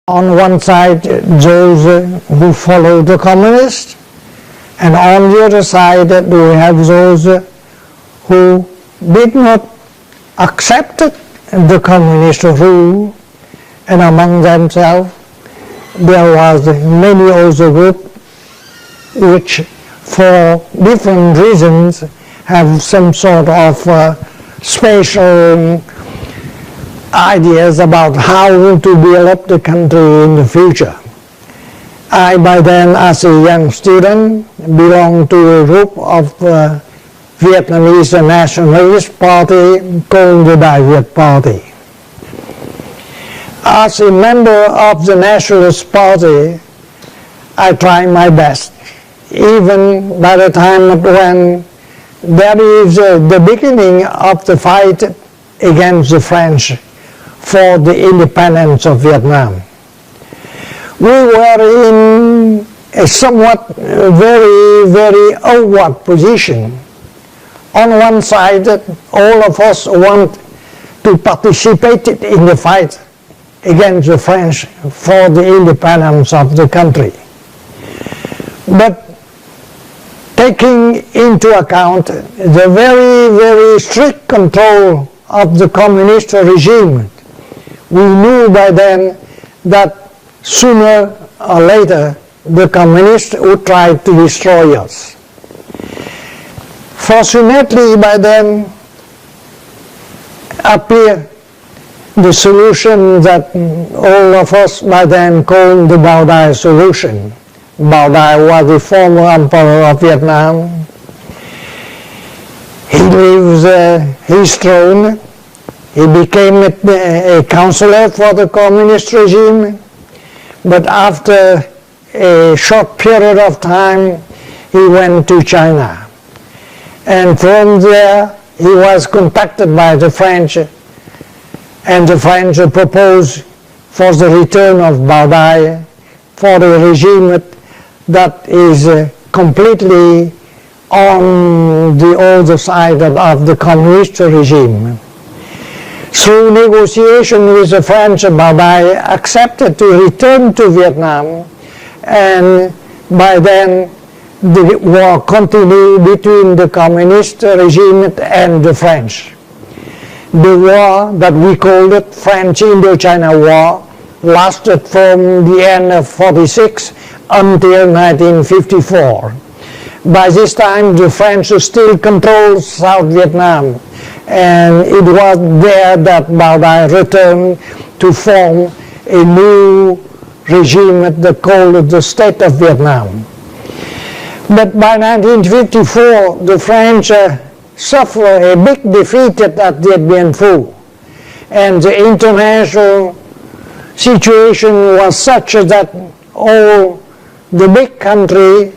On one side, those who follow the communists, and on the other side, we have those who did not accept the communist rule, and among themselves there was many other groups which, for different reasons, have some sort of special ideas about how to build up the country in the future. I, by then, as a young student, belonged to a group of Vietnamese nationalist party called the Đại Việt Party. As a member of the Nationalist Party, I tried my best, even by the time when there is the beginning of the fight against the French for the independence of Vietnam. We were in a somewhat very awkward position. On one side, all of us want to participate in the fight against the French for the independence of the country. But taking into account the very strict control of the communist regime, we knew by then that sooner or later the communists would try to destroy us. Fortunately, by then appeared the solution that all of us by then called the Bui Diem solution. Bui Diem was the former emperor of Vietnam. He leaves his throne. He became a counselor for the communist regime, but after a short period of time, he went to China. And from there, he was contacted by the French, and the French proposed for the return of Bui Diem for a regime that is completely on the other side of the communist regime. Through negotiation with the French, Bui Diem accepted to return to Vietnam, and by then the war continued between the communist regime and the French. The war that we called it French Indochina War lasted from the end of 1946 until 1954. By this time, the French still controlled South Vietnam, and it was there that Bui Diem returned to form a new regime that called the State of Vietnam. But by 1954, the French suffered a big defeat at Dien Bien Phu, and the international situation was such that all the big country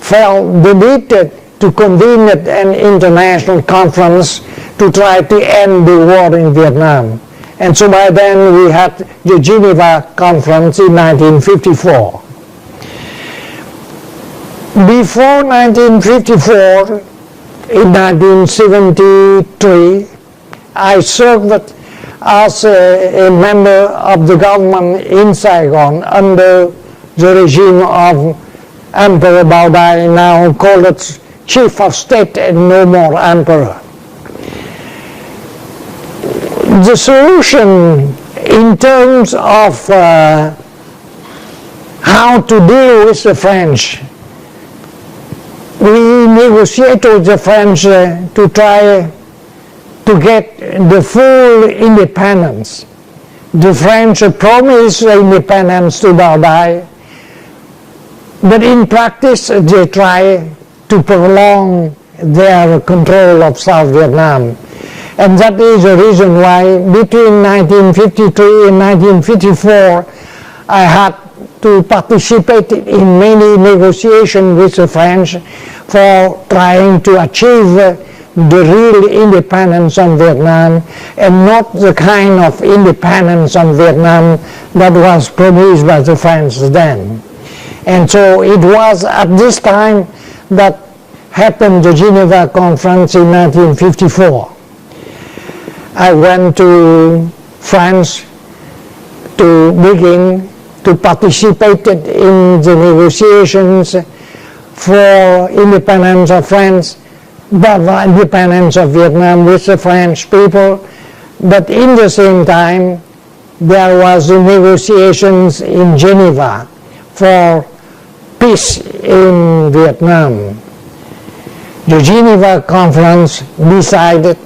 felt the need to convene an international conference to try to end the war in Vietnam. And so by then we had the Geneva Conference in 1954. Before 1954, in 1973, I served as a member of the government in Saigon under the regime of Emperor Bui Diem, now called it Chief of State and no more Emperor. The solution in terms of how to deal with the French, we negotiated with the French to try to get the full independence. The French promised independence to Bui Diem, but in practice they try to prolong their control of South Vietnam. And that is the reason why between 1953 and 1954 I had to participate in many negotiations with the French for trying to achieve the real independence of Vietnam, and not the kind of independence of Vietnam that was promised by the French then. And so it was at this time that happened the Geneva Conference in 1954. I went to France to begin to participate in the negotiations for independence of France, the independence of Vietnam with the French people. But in the same time, there was the negotiations in Geneva for peace in Vietnam. The Geneva Conference decided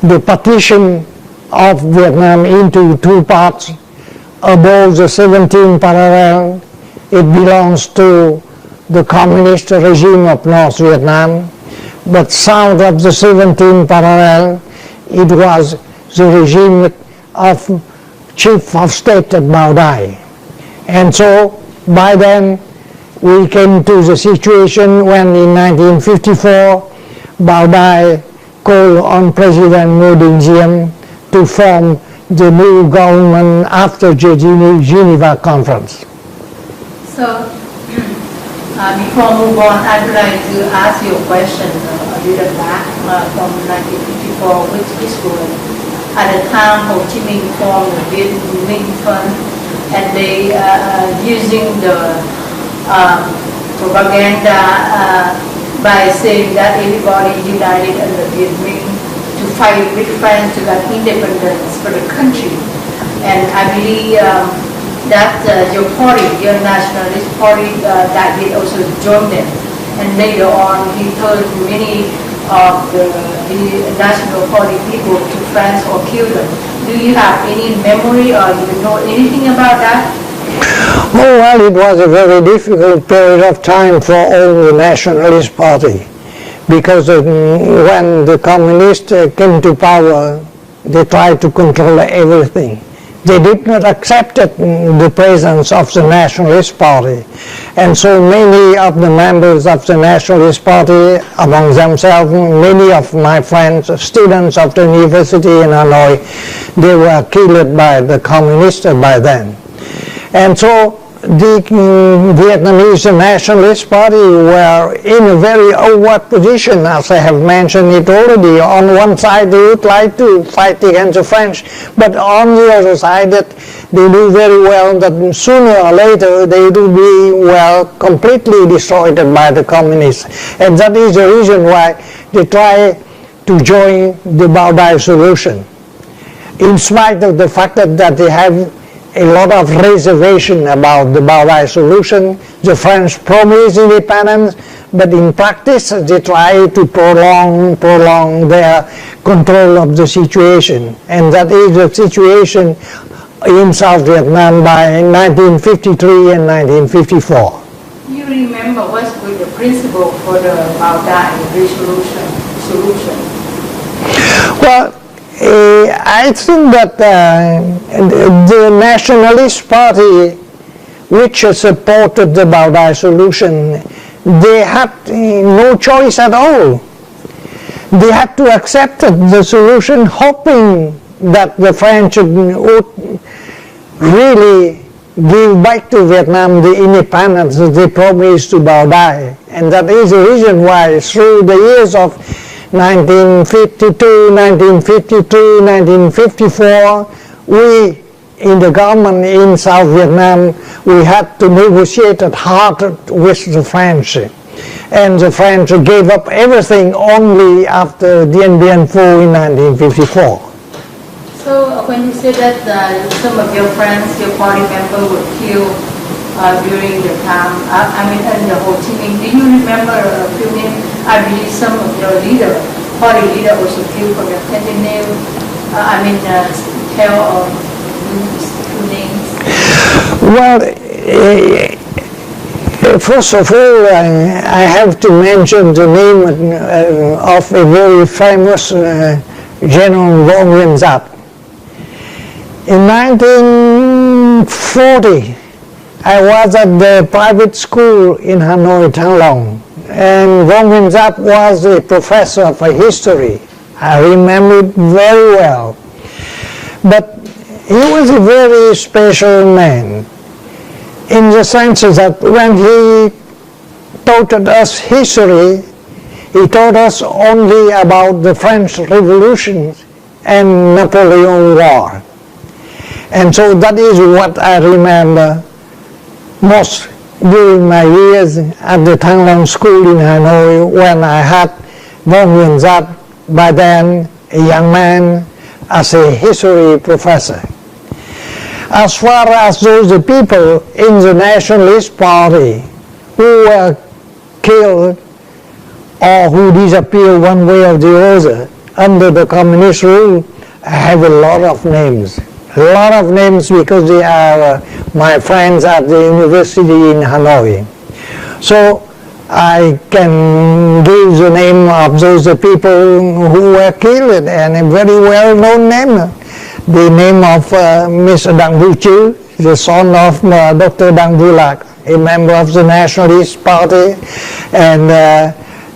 the partition of Vietnam into two parts. Above the 17th parallel, it belongs to the communist regime of North Vietnam, but south of the 17th parallel, it was the regime of Chief of State at Bao Dai. And so by then we came to the situation when in 1954 Bao Dai called on President Bui Diem to form the new government after the Geneva Conference. So, before I move on, I'd like to ask you a question a little back from 1954, which is good. At the time, Ho Chi Minh formed the Viet Minh Fund, and they using the propaganda by saying that everybody united under Viet Minh to fight with France to get independence for the country. And I believe that your party, your nationalist party, that did also join them. And later on, he told many of the national party people to France or kill them. Do you have any memory or you know anything about that? Oh, well, it was a very difficult period of time for all the nationalist party, because when the communists came to power, they tried to control everything. They did not accept the presence of the Nationalist Party. And so many of the members of the Nationalist Party, among themselves, many of my friends, students of the university in Hanoi, they were killed by the communists by then. And so the Vietnamese Nationalist Party were in a very awkward position, as I have mentioned it already. On one side they would like to fight against the French, but on the other side that they knew very well that sooner or later they would be, well, completely destroyed by the communists. And that is the reason why they try to join the Bao Dai solution. In spite of the fact that they have a lot of reservation about the Bao Dai solution. The French promised independence, but in practice they try to prolong their control of the situation. And that is the situation in South Vietnam by 1953 and 1954. You remember what's the principle for the Bao Dai solution? Well, I think that the Nationalist Party, which supported the Bao Dai solution, they had no choice at all. They had to accept the solution, hoping that the French would really give back to Vietnam the independence they promised to Bao Dai. And that is the reason why through the years of 1952, 1953, 1954, we in the government in South Vietnam, we had to negotiate hard with the French. And the French gave up everything only after Dien Bien Phu in 1954. So when you said that some of your friends, your party members were killed during the time, in the Ho Chi Minh, do you remember a few names? I believe some of your party leader also killed for the Sentinel. Tell two names. Well, first of all, I have to mention the name of a very famous General Vong Nguyên Giáp. In 1940, I was at the private school in Hanoi, Thăng Long, and Vong Nguyên Giáp was a professor of history. I remember it very well. But he was a very special man, in the sense that when he taught us history, he taught us only about the French Revolution and Napoleon War. And so that is what I remember most during my years at the Thăng Long School in Hanoi, when I had Von Nguyen Giat, by then a young man, as a history professor. As far as those people in the Nationalist Party who were killed or who disappeared one way or the other under the communist rule, I have a lot of names. A lot of names because they are my friends at the university in Hanoi. So I can give the name of those people who were killed, and a very well-known name. The name of Mr. Bui Diem, the son of Dr. Bui Lạc, a member of the Nationalist Party, and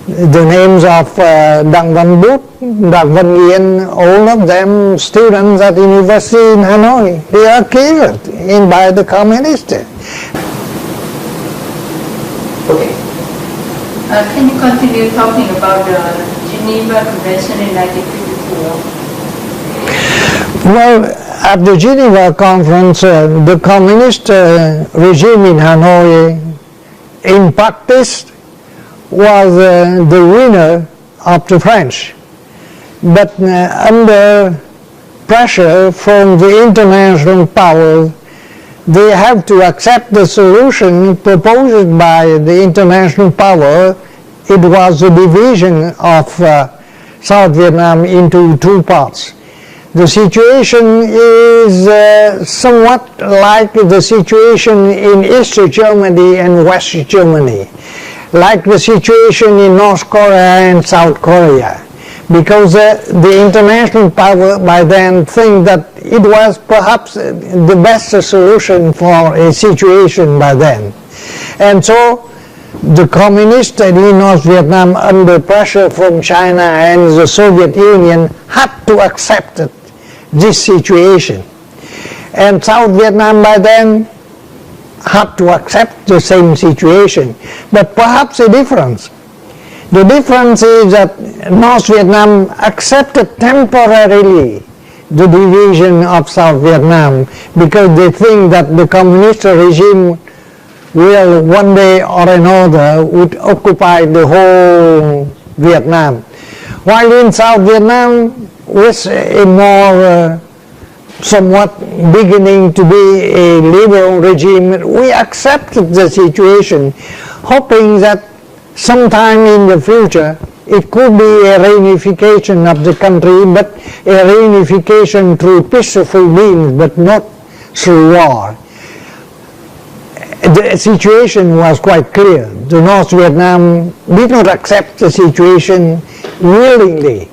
the names of Van Bút, Van Nguyen, all of them students at the university in Hanoi. They are killed by the communists. Okay. Can you continue talking about the Geneva Convention in 1954? Well, at the Geneva Conference, the communist regime in Hanoi, in practice, was the winner of the French. But under pressure from the international powers, they have to accept the solution proposed by the international power. It was the division of South Vietnam into two parts. The situation is somewhat like the situation in East Germany and West Germany, like the situation in North Korea and South Korea, because the international power by then think that it was perhaps the best solution for a situation by then. And so the communists in North Vietnam, under pressure from China and the Soviet Union, had to accept this situation. And South Vietnam by then had to accept the same situation, but perhaps a difference. The difference is that North Vietnam accepted temporarily the division of South Vietnam because they think that the communist regime will one day or another would occupy the whole Vietnam. While in South Vietnam, with a more somewhat beginning to be a liberal regime, we accepted the situation, hoping that sometime in the future it could be a reunification of the country, but a reunification through peaceful means, but not through war. The situation was quite clear. The North Vietnam did not accept the situation willingly.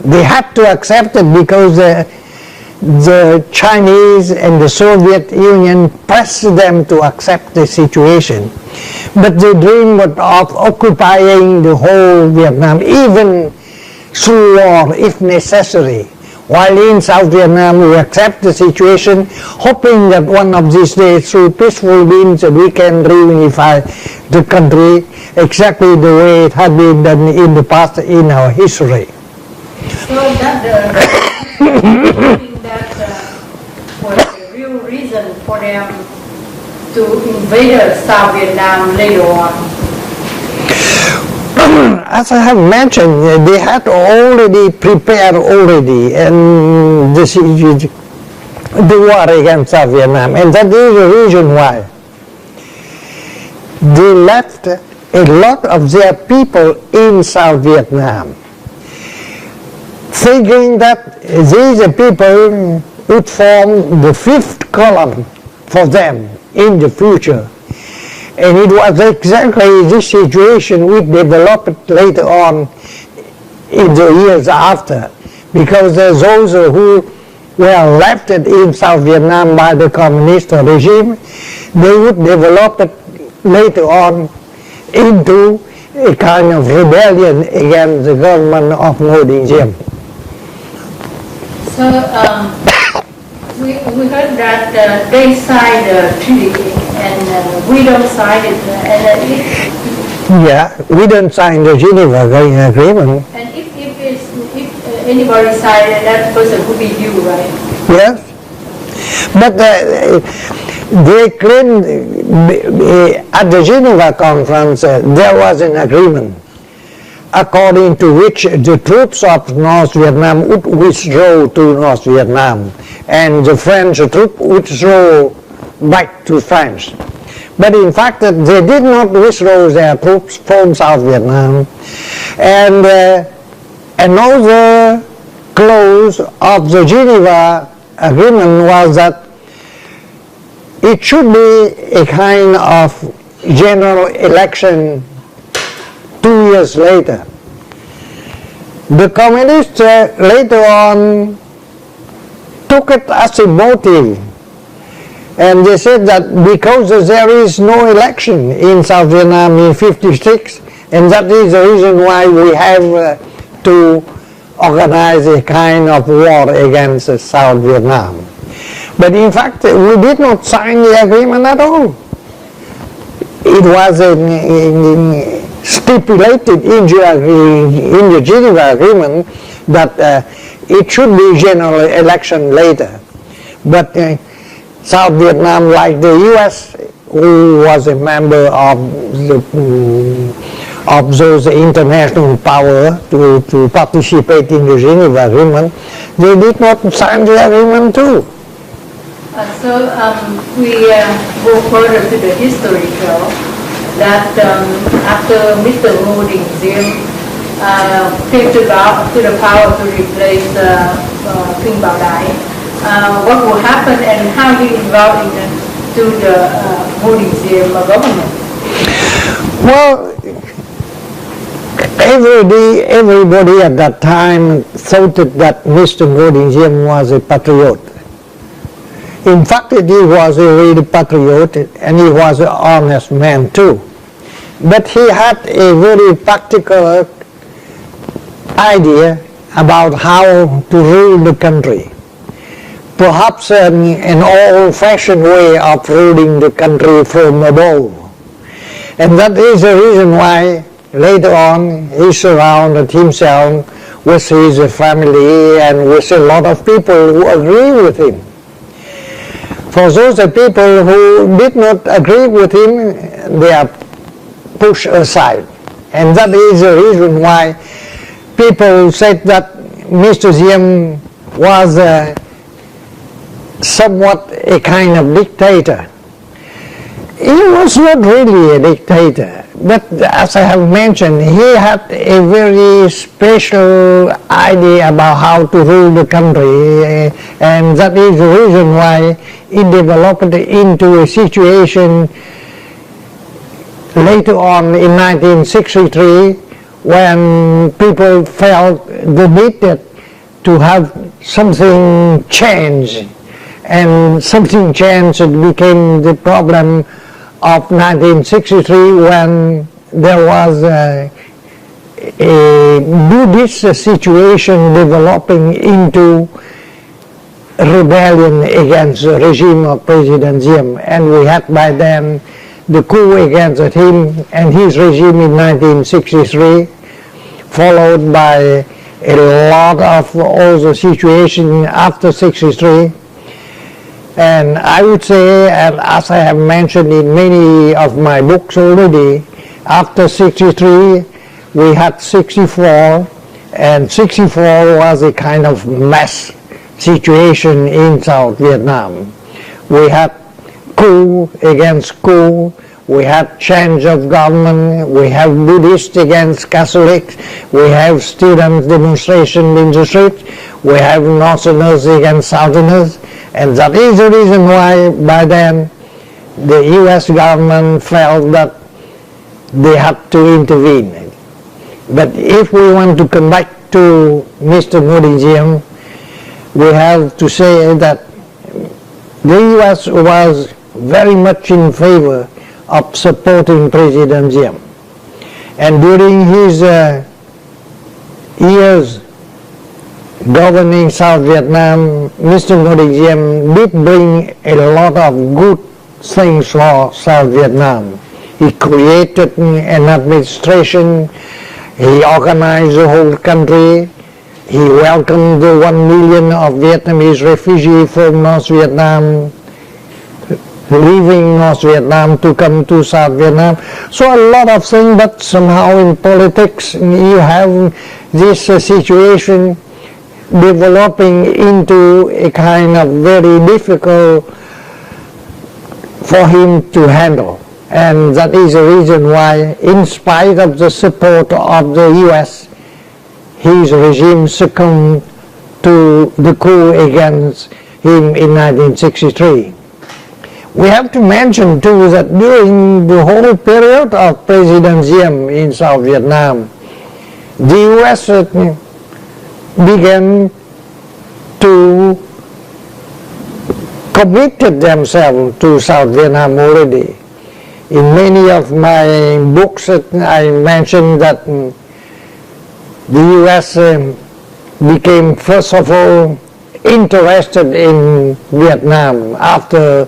They had to accept it because the Chinese and the Soviet Union pressed them to accept the situation. But they dreamed of occupying the whole Vietnam, even through war if necessary. While in South Vietnam we accept the situation, hoping that one of these days through peaceful means we can reunify the country exactly the way it had been done in the past in our history. So that was the real reason for them to invade South Vietnam later on. As I have mentioned, they had already prepared and the war against South Vietnam, and that is the reason why they left a lot of their people in South Vietnam, thinking that these people would form the fifth column for them in the future. And it was exactly this situation we developed later on in the years after, because those who were left in South Vietnam by the communist regime, they would develop it later on into a kind of rebellion against the government of Bui Diem. So we heard that they signed a treaty and we don't sign it. Yeah, we don't sign the Geneva Agreement. And if anybody signed it, that person would be you, right? Yes. But they claimed at the Geneva conference there was an agreement according to which the troops of North Vietnam would withdraw to North Vietnam and the French troops withdraw back to France. But in fact they did not withdraw their troops from South Vietnam. And another clause of the Geneva agreement was that it should be a kind of general election 2 years later. The communists later on took it as a motive, and they said that because there is no election in South Vietnam in 56, and that is the reason why we have to organize a kind of war against South Vietnam. But in fact, we did not sign the agreement at all. It was stipulated in the Geneva Agreement that it should be general election later. But South Vietnam, like the U.S., who was a member of those international power to participate in the Geneva Agreement, they did not sign the agreement too. We go further to the history show that after Mr. Bui Diem came to the power to replace King Bao Dai, what will happen and how he involved into the Bui Diem government? Well, everybody at that time thought that Mr. Bui Diem was a patriot. In fact, he was a real patriot and he was an honest man too. But he had a very practical idea about how to rule the country. Perhaps an old-fashioned way of ruling the country from above. And that is the reason why later on he surrounded himself with his family and with a lot of people who agree with him. For those people who did not agree with him, they are pushed aside. And that is the reason why people said that Mr. Diem was somewhat a kind of dictator. He was not really a dictator, but as I have mentioned, he had a very special idea about how to rule the country, and that is the reason why it developed into a situation later on in 1963 when people felt the need to have something change, and something changed. It became the problem of 1963 when there was a Buddhist situation developing into rebellion against the regime of President Thieu, and we had by then the coup against him and his regime in 1963, followed by a lot of other situations after 63. And I would say, and as I have mentioned in many of my books already, after 63 we had 64, and 64 was a kind of mass situation in South Vietnam. We had coup against coup, we had change of government, we have Buddhists against Catholics, we have student demonstration in the street, we have Northerners against Southerners, and that is the reason why by then the U.S. government felt that they had to intervene. But if we want to come back to Mr. Bui Diem, we have to say that the U.S. was very much in favor of supporting President Thieu. And during his years governing South Vietnam, Mr. Bui Diem did bring a lot of good things for South Vietnam. He created an administration, he organized the whole country, He welcomed the 1 million of Vietnamese refugees from North Vietnam, leaving North Vietnam to come to South Vietnam. So a lot of things, but somehow in politics you have this situation developing into a kind of very difficult for him to handle. And that is the reason why, in spite of the support of the US, his regime succumbed to the coup against him in 1963. We have to mention too that during the whole period of President Diem in South Vietnam, the US began to commit themselves to South Vietnam already. In many of my books I mentioned that the US became first of all interested in Vietnam after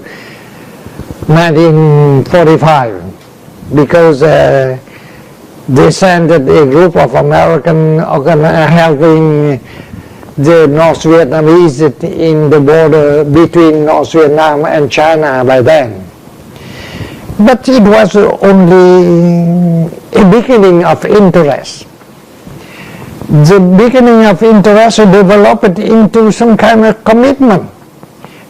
1945 because they sent a group of Americans helping the North Vietnamese in the border between North Vietnam and China by then. But it was only a beginning of interest. The beginning of interest developed into some kind of commitment.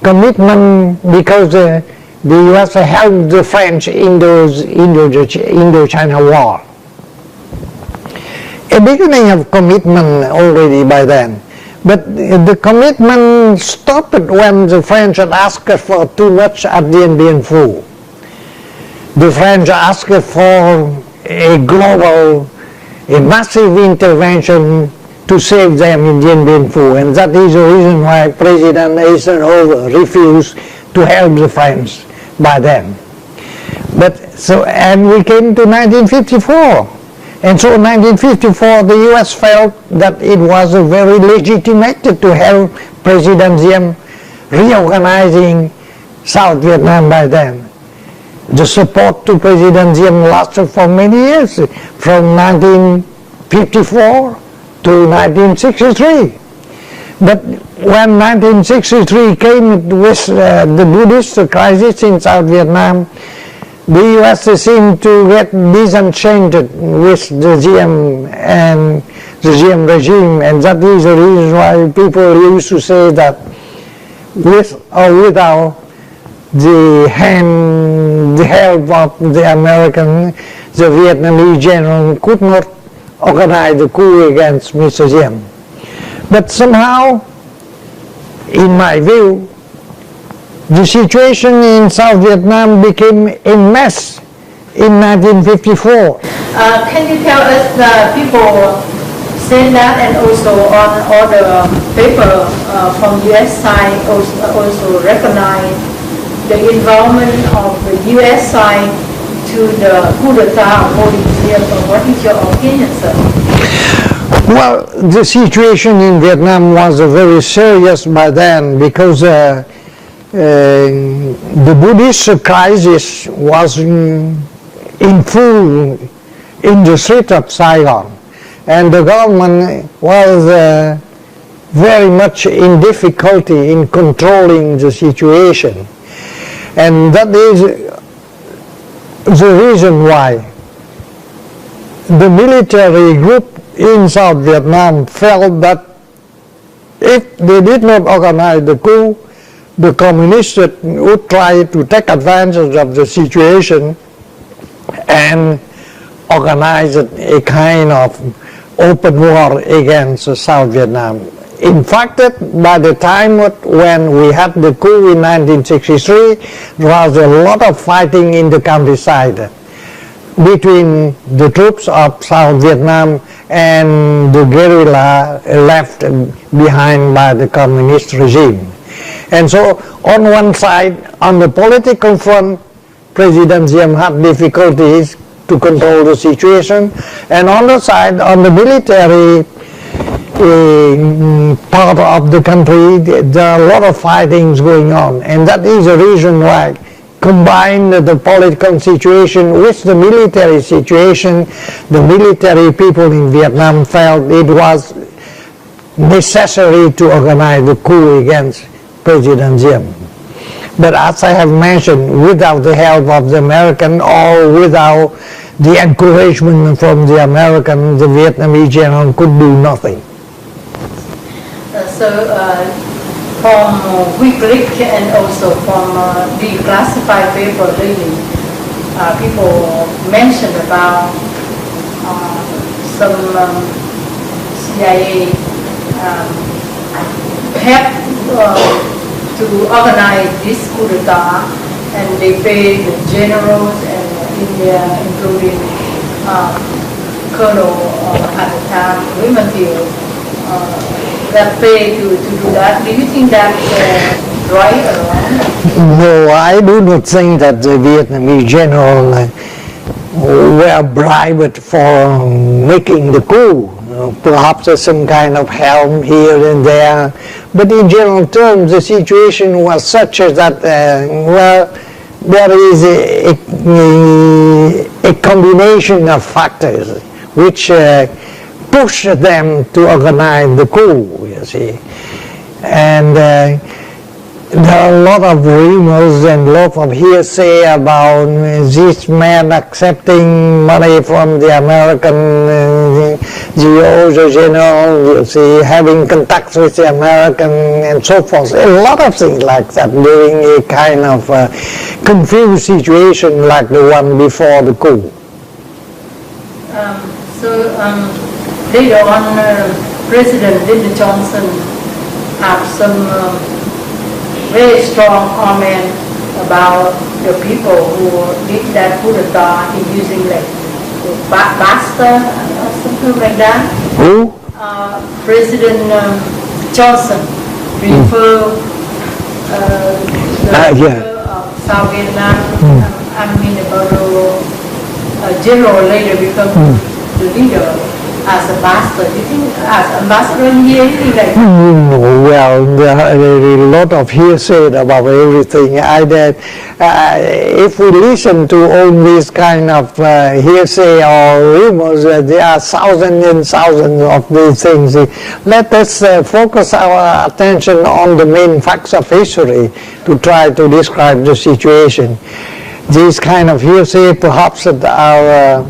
Commitment because the US helped the French in the Indochina War. A beginning of commitment already by then. But the commitment stopped when the French had asked for too much at Dien Bien Phu. The French asked for a global, a massive intervention to save them in Dien Bien Phu, and that is the reason why President Eisenhower refused to help the French by then. And we came to 1954, and so in 1954 the US felt that it was very legitimate to help President Diem reorganizing South Vietnam by then. The support to President Diem lasted for many years, from 1954 to 1963. But when 1963 came with the Buddhist crisis in South Vietnam, the US seemed to get disenchanted with the Diem and the Diem regime, and that is the reason why people used to say that with or without the help of the American, the Vietnamese general could not organize the coup against Mr. Diem. But somehow, in my view, the situation in South Vietnam became a mess in 1954. Can you tell us the people said that, and also on all the paper from US side also recognize the involvement of the US side to the coup d'etat of Bui Diem? What is your opinion, sir? Well, the situation in Vietnam was very serious by then because the Buddhist crisis was in full in the street of Saigon, and the government was very much in difficulty in controlling the situation. And that is the reason why the military group in South Vietnam felt that if they did not organize the coup, the communists would try to take advantage of the situation and organize a kind of open war against South Vietnam. In fact, by the time when we had the coup in 1963, there was a lot of fighting in the countryside between the troops of South Vietnam and the guerrilla left behind by the communist regime. And so on one side, on the political front, President Diem had difficulties to control the situation, and on the side, on the military part of the country, there are a lot of fightings going on, and that is the reason why, combined the political situation with the military situation, the military people in Vietnam felt it was necessary to organize the coup against President Thieu. But as I have mentioned, without the help of the American or without the encouragement from the American, the Vietnamese general could do nothing. From WikiLeaks and also from the classified paper lately, people mentioned about some CIA help to organize this coup d'etat, and they paid the generals and India, including Colonel at the time, President Thieu, that pay to do that. Do you think that's right or wrong? No, I do not think that the Vietnamese general were bribed for making the coup. Perhaps there's some kind of help here and there, but in general terms the situation was such that there is a combination of factors which pushed them to organize the coup, you see. And there are a lot of rumors and a lot of hearsay about this man accepting money from the American the general, you see, having contacts with the American and so forth. A lot of things like that during a kind of confused situation like the one before the coup. Later on, President Johnson had some very strong comment about the people who did that coup d'etat in using like bastard or something like that. Who? President Johnson referred of South Vietnam, general later become the leader as a bastard. Do you think as ambassador in here, like well, there are a lot of hearsay about everything. If we listen to all these kind of hearsay or rumors, there are thousands and thousands of these things. Let us focus our attention on the main facts of history to try to describe the situation. These kind of hearsay perhaps are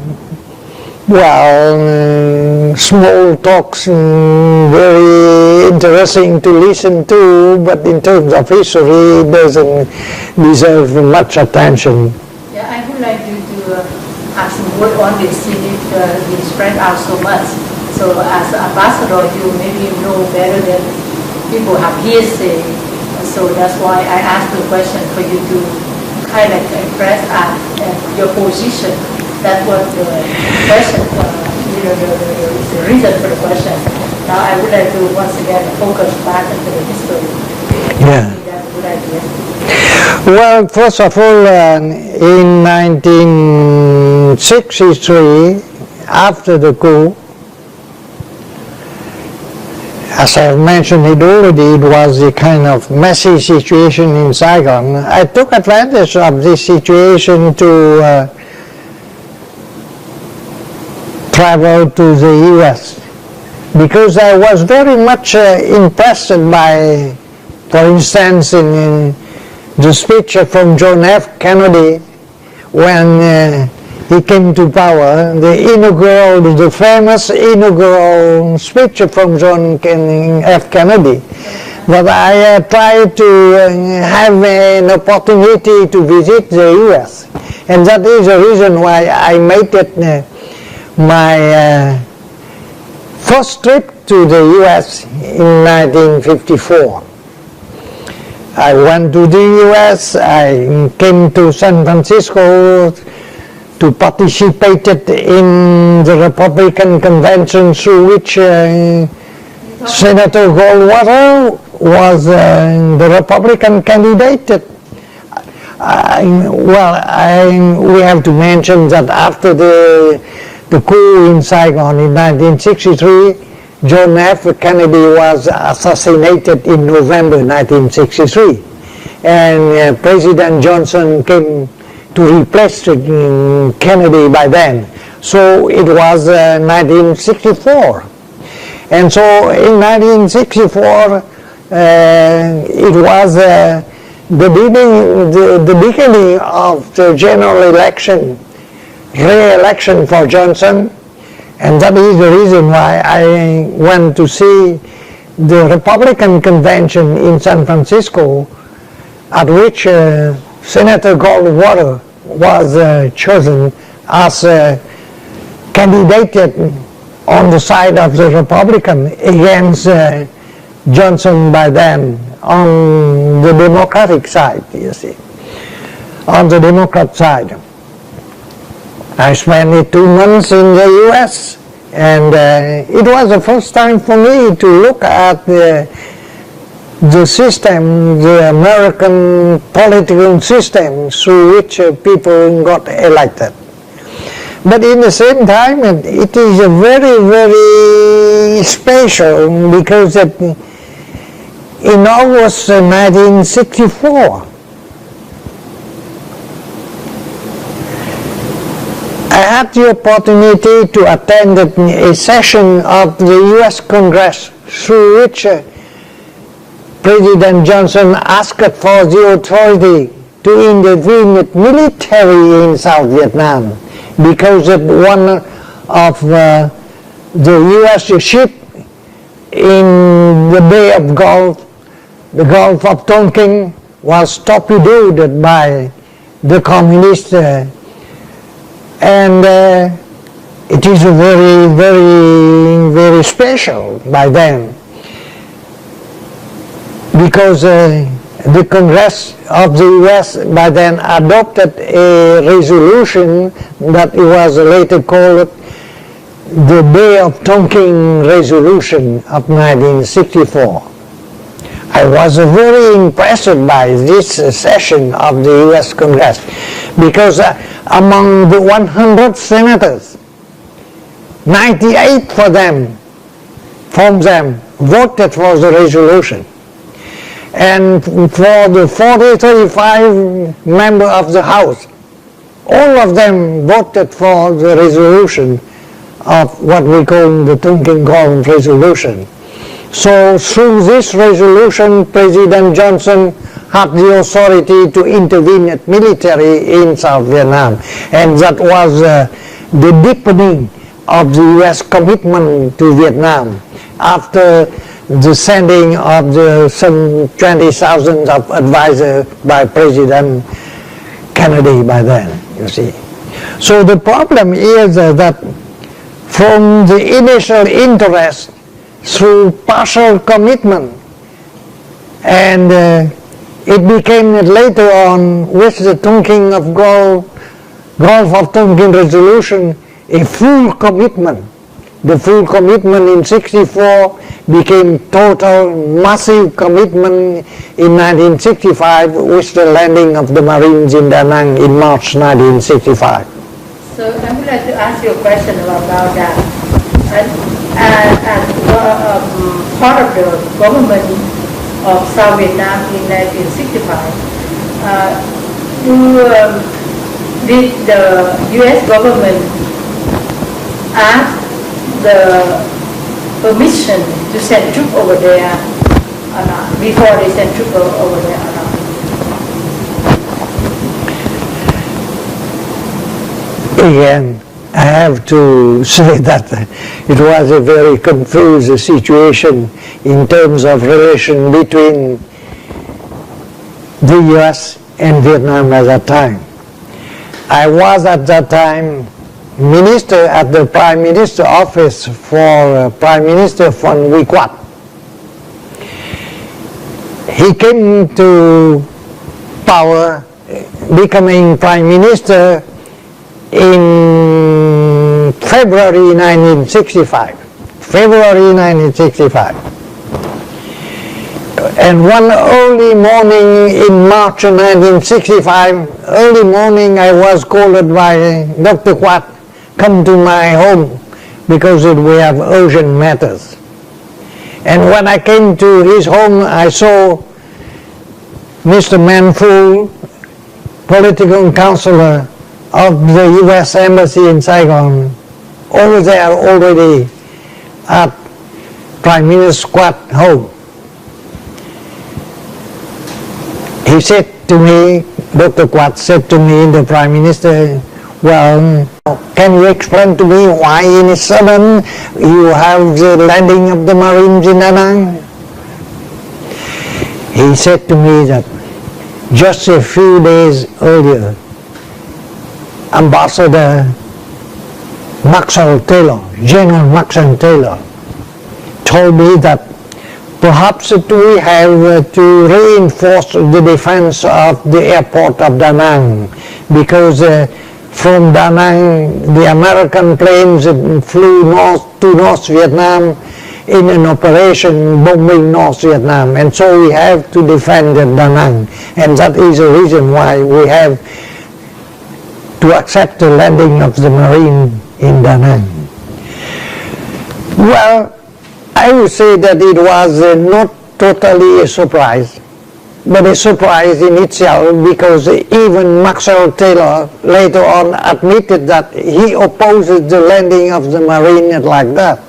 small talks, very interesting to listen to, but in terms of history, it doesn't deserve much attention. Yeah, I would like you to have some word on this, since it been spread out so much. So as an ambassador, you maybe know better than people have hearsay. So that's why I asked the question for you to kind of express your position. That's what the question, the reason for the question. Now I would like to once again focus back into the history. Yeah. That's a good idea. Well, first of all, in 1963, after the coup, as I have mentioned it already, it was a kind of messy situation in Saigon. I took advantage of this situation to travel to the U.S. because I was very much impressed by, for instance, in the speech from John F. Kennedy when he came to power, the famous inaugural speech from John F. Kennedy. But I tried to have an opportunity to visit the U.S. And that is the reason why I made it my first trip to the U.S. in 1954. I went to the U.S., I came to San Francisco to participate in the Republican convention through which Senator Goldwater was the Republican candidate. We have to mention that after the coup in Saigon in 1963, John F. Kennedy was assassinated in November 1963, and President Johnson came to replace Kennedy by then. So it was 1964. And so in 1964, it was the beginning of the general election, re-election for Johnson, and that is the reason why I went to see the Republican convention in San Francisco, at which Senator Goldwater was chosen as candidate on the side of the Republican against Johnson by then on the Democratic side, you see, on the Democrat side. I spent 2 months in the U.S. and it was the first time for me to look at the system, the American political system through which people got elected. But in the same time, it is a very, very special because in August 1964, I had the opportunity to attend a session of the U.S. Congress through which President Johnson asked for the authority to intervene military in South Vietnam because one of the U.S. ship in the Bay of the Gulf of Tonkin was torpedoed by the communists, and it is very, very, very special by then because the Congress of the U.S. by then adopted a resolution that was later called the Bay of Tonkin Resolution of 1964. I was very impressed by this session of the U.S. Congress because among the 100 senators, 98 from them voted for the resolution. And for the 35 members of the House, all of them voted for the resolution of what we call the Tonkin Gulf Resolution. So through this resolution, President Johnson had the authority to intervene military in South Vietnam, and that was the deepening of the U.S. commitment to Vietnam after the sending of some 20,000 of advisors by President Kennedy by then, you see. So the problem is that from the initial interest through partial commitment, and it became later on with the Tonkin of Gulf of Tonkin resolution a full commitment. The full commitment in 1964 became total massive commitment in 1965 with the landing of the Marines in Da Nang in March 1965. So I would like to ask you a question about that. As part of the government of South Vietnam in 1965, did the U.S. government ask the permission to send troops over there or not, before they sent troops over there or not? Again, I have to say that it was a very confused situation in terms of relation between the U.S. and Vietnam at that time. I was at that time minister at the Prime Minister office for Prime Minister Von Huy Quat. He came to power, becoming Prime Minister in February 1965. February 1965. And one early morning in March 1965, early morning I was called by Dr. Quat, come to my home because we have urgent matters. And when I came to his home, I saw Mr. Manful, political counselor of the U.S. Embassy in Saigon, over there already at Prime Minister Quat home. He said to me, Dr. Quat said to me, the Prime Minister, well, can you explain to me why in a sudden you have the landing of the Marines in Da Nang? He said to me that just a few days earlier, Ambassador Maxwell Taylor, General Maxwell Taylor, told me that perhaps we have to reinforce the defense of the airport of Da Nang, because from Da Nang the American planes flew north to North Vietnam in an operation bombing North Vietnam, and so we have to defend Da Nang, and that is the reason why we have to accept the landing of the Marine in Da Nang. Well, I would say that it was not totally a surprise, but a surprise in itself, because even Maxwell Taylor later on admitted that he opposes the landing of the Marine like that.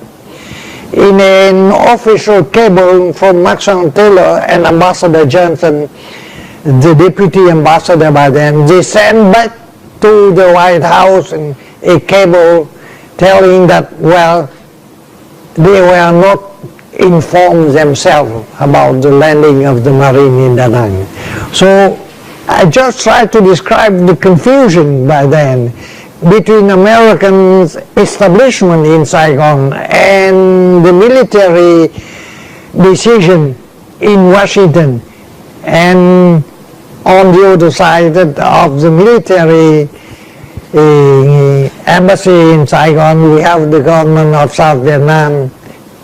In an official cable from Maxwell Taylor and Ambassador Johnson, the deputy ambassador by then, they sent back to the White House a cable telling that, well, they were not informed themselves about the landing of the Marine in Da Nang. So I just tried to describe the confusion by then between American establishment in Saigon and the military decision in Washington, and on the other side of the military embassy in Saigon, we have the government of South Vietnam.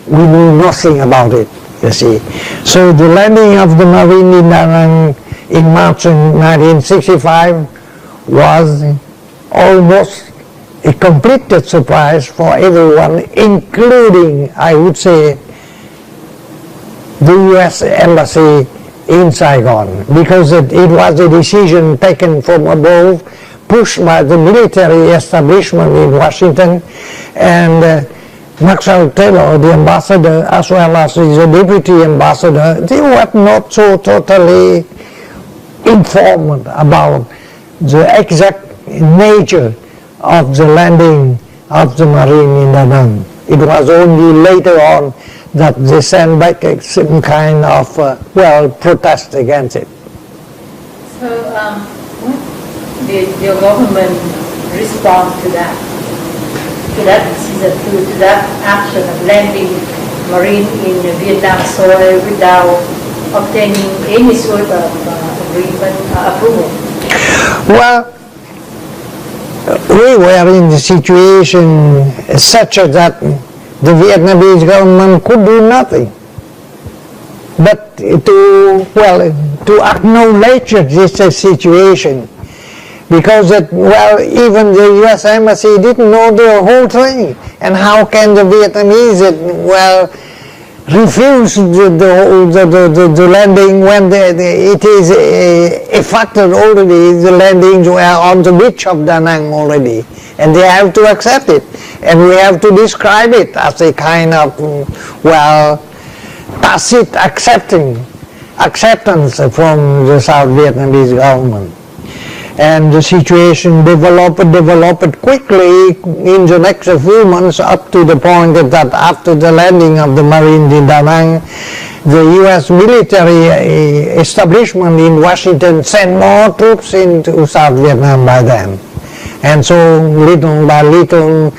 We knew nothing about it, you see. So the landing of the Marine in Da Nang in March 1965 was almost a complete surprise for everyone, including, I would say, the U.S. Embassy in Saigon, because it was a decision taken from above, pushed by the military establishment in Washington, and Maxwell Taylor, the ambassador, as well as the deputy ambassador, they were not so totally informed about the exact nature of the landing of the Marine in Da Nang. It was only later on that they sent back some kind of, protest against it. So, what did your government respond to that? To that action of landing Marine in Vietnam soil without obtaining any sort of agreement, approval? Well, we were in the situation such that the Vietnamese government could do nothing but to acknowledge this situation, because even the U.S. Embassy didn't know the whole thing, and how can the Vietnamese refuse the landing when it is a factor already? The landings were on the beach of Da Nang already, and they have to accept it, and we have to describe it as a kind of tacit acceptance from the South Vietnamese government. And the situation developed quickly in the next few months, up to the point that after the landing of the Marines in Da Nang, the U.S. military establishment in Washington sent more troops into South Vietnam by then. And so little by little,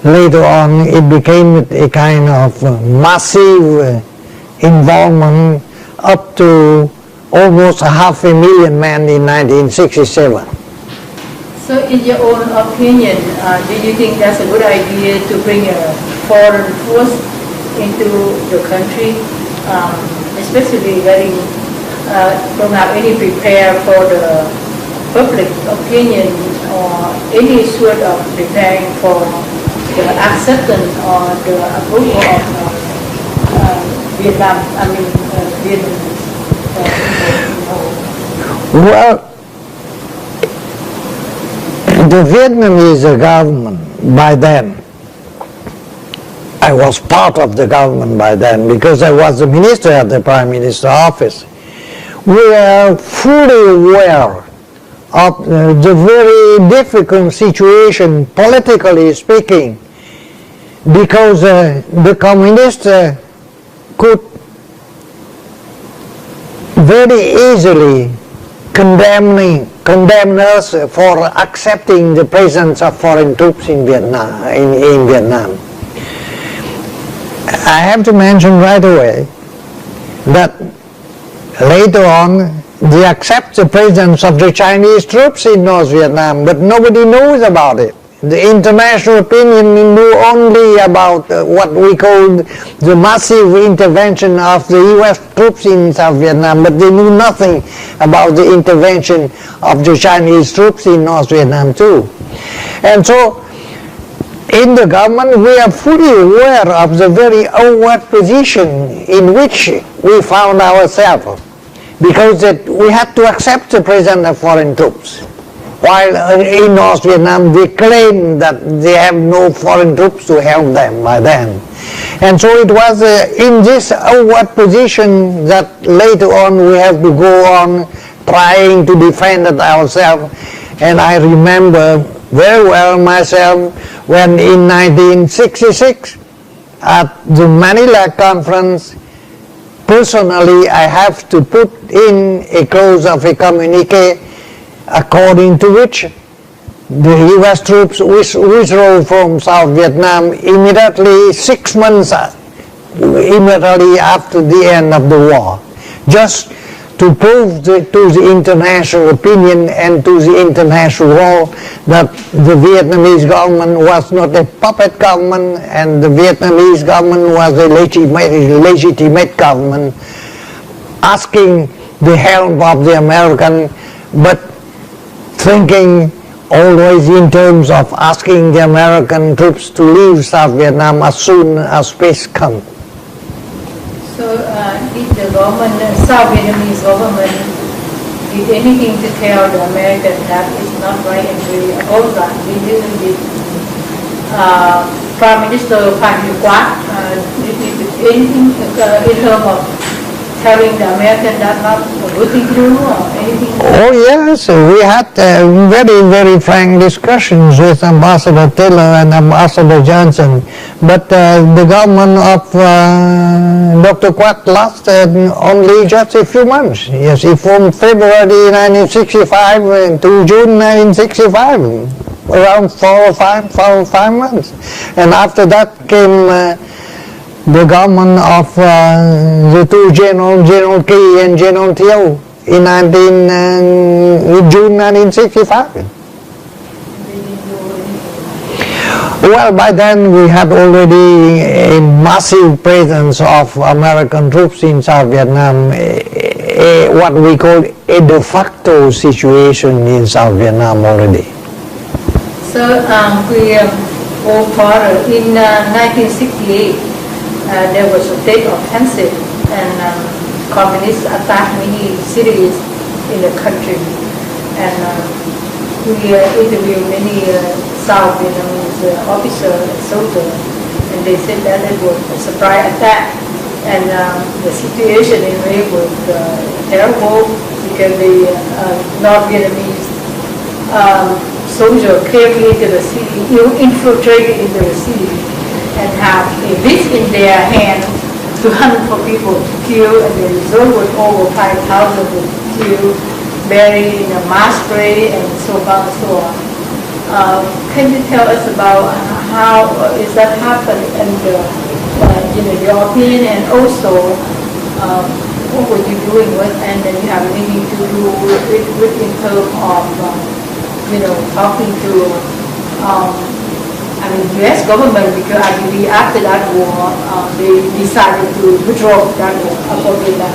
later on, it became a kind of massive involvement, up to almost 500,000 men in 1967. So in your own opinion, do you think that's a good idea to bring a foreign force into the country, especially letting don't have any prepare for the public opinion or any sort of preparing for the acceptance or the approval of Vietnam, Vietnamese? Well, the Vietnamese government by then I was part of the government by then because I was the minister at the Prime Minister's office. We are fully aware of the very difficult situation, politically speaking, because the communists could very easily condemn us for accepting the presence of foreign troops in Vietnam. I have to mention right away that later on they accept the presence of the Chinese troops in North Vietnam, but nobody knows about it. The international opinion knew only about what we call the massive intervention of the US troops in South Vietnam, but they knew nothing about the intervention of the Chinese troops in North Vietnam too. And so, in the government, we are fully aware of the very awkward position in which we found ourselves, because we had to accept the presence of foreign troops. While in North Vietnam, they claim that they have no foreign troops to help them by then. And so it was in this awkward position that later on we have to go on trying to defend ourselves. And I remember very well myself when in 1966 at the Manila conference, personally I have to put in a clause of a communique according to which the US troops withdrew from South Vietnam immediately 6 months immediately after the end of the war, just to prove to the international opinion and to the international law that the Vietnamese government was not a puppet government and the Vietnamese government was a legitimate government asking the help of the American, but thinking always in terms of asking the American troops to leave South Vietnam as soon as peace comes. So did the government, South Vietnamese government, did anything to tell the Americans that it's not right and we oppose that? Did Prime Minister Thieu did anything in terms of telling the Americans that not a good thing to do or anything? Oh yes, we had very, very frank discussions with Ambassador Taylor and Ambassador Johnson, but the government of Dr. Quat lasted only just a few months. Yes, from February 1965 to June 1965, around 4 or 5 months. And after that came the government of the two generals, General Thieu and General Thieu, in June 1965. Well, by then we had already a massive presence of American troops in South Vietnam, what we call a de facto situation in South Vietnam already. So we go further. In 1968, there was a state of offensive and communists attacked many cities in the country. And we interviewed many South Vietnamese officers and soldiers, and they said that it was a surprise attack. And the situation in Ray was terrible because the North Vietnamese soldiers came into the city, infiltrated into the city, and have a whip in their hand to hunt for people to kill, and the result was over 5,000 were killed, buried in a mass grave, and so on and so on. Can you tell us about how is that happened and your opinion, and also what were you doing with, and then you have anything to do with in terms of talking to U.S. government, because I believe after that war, they decided to withdraw that war from Vietnam.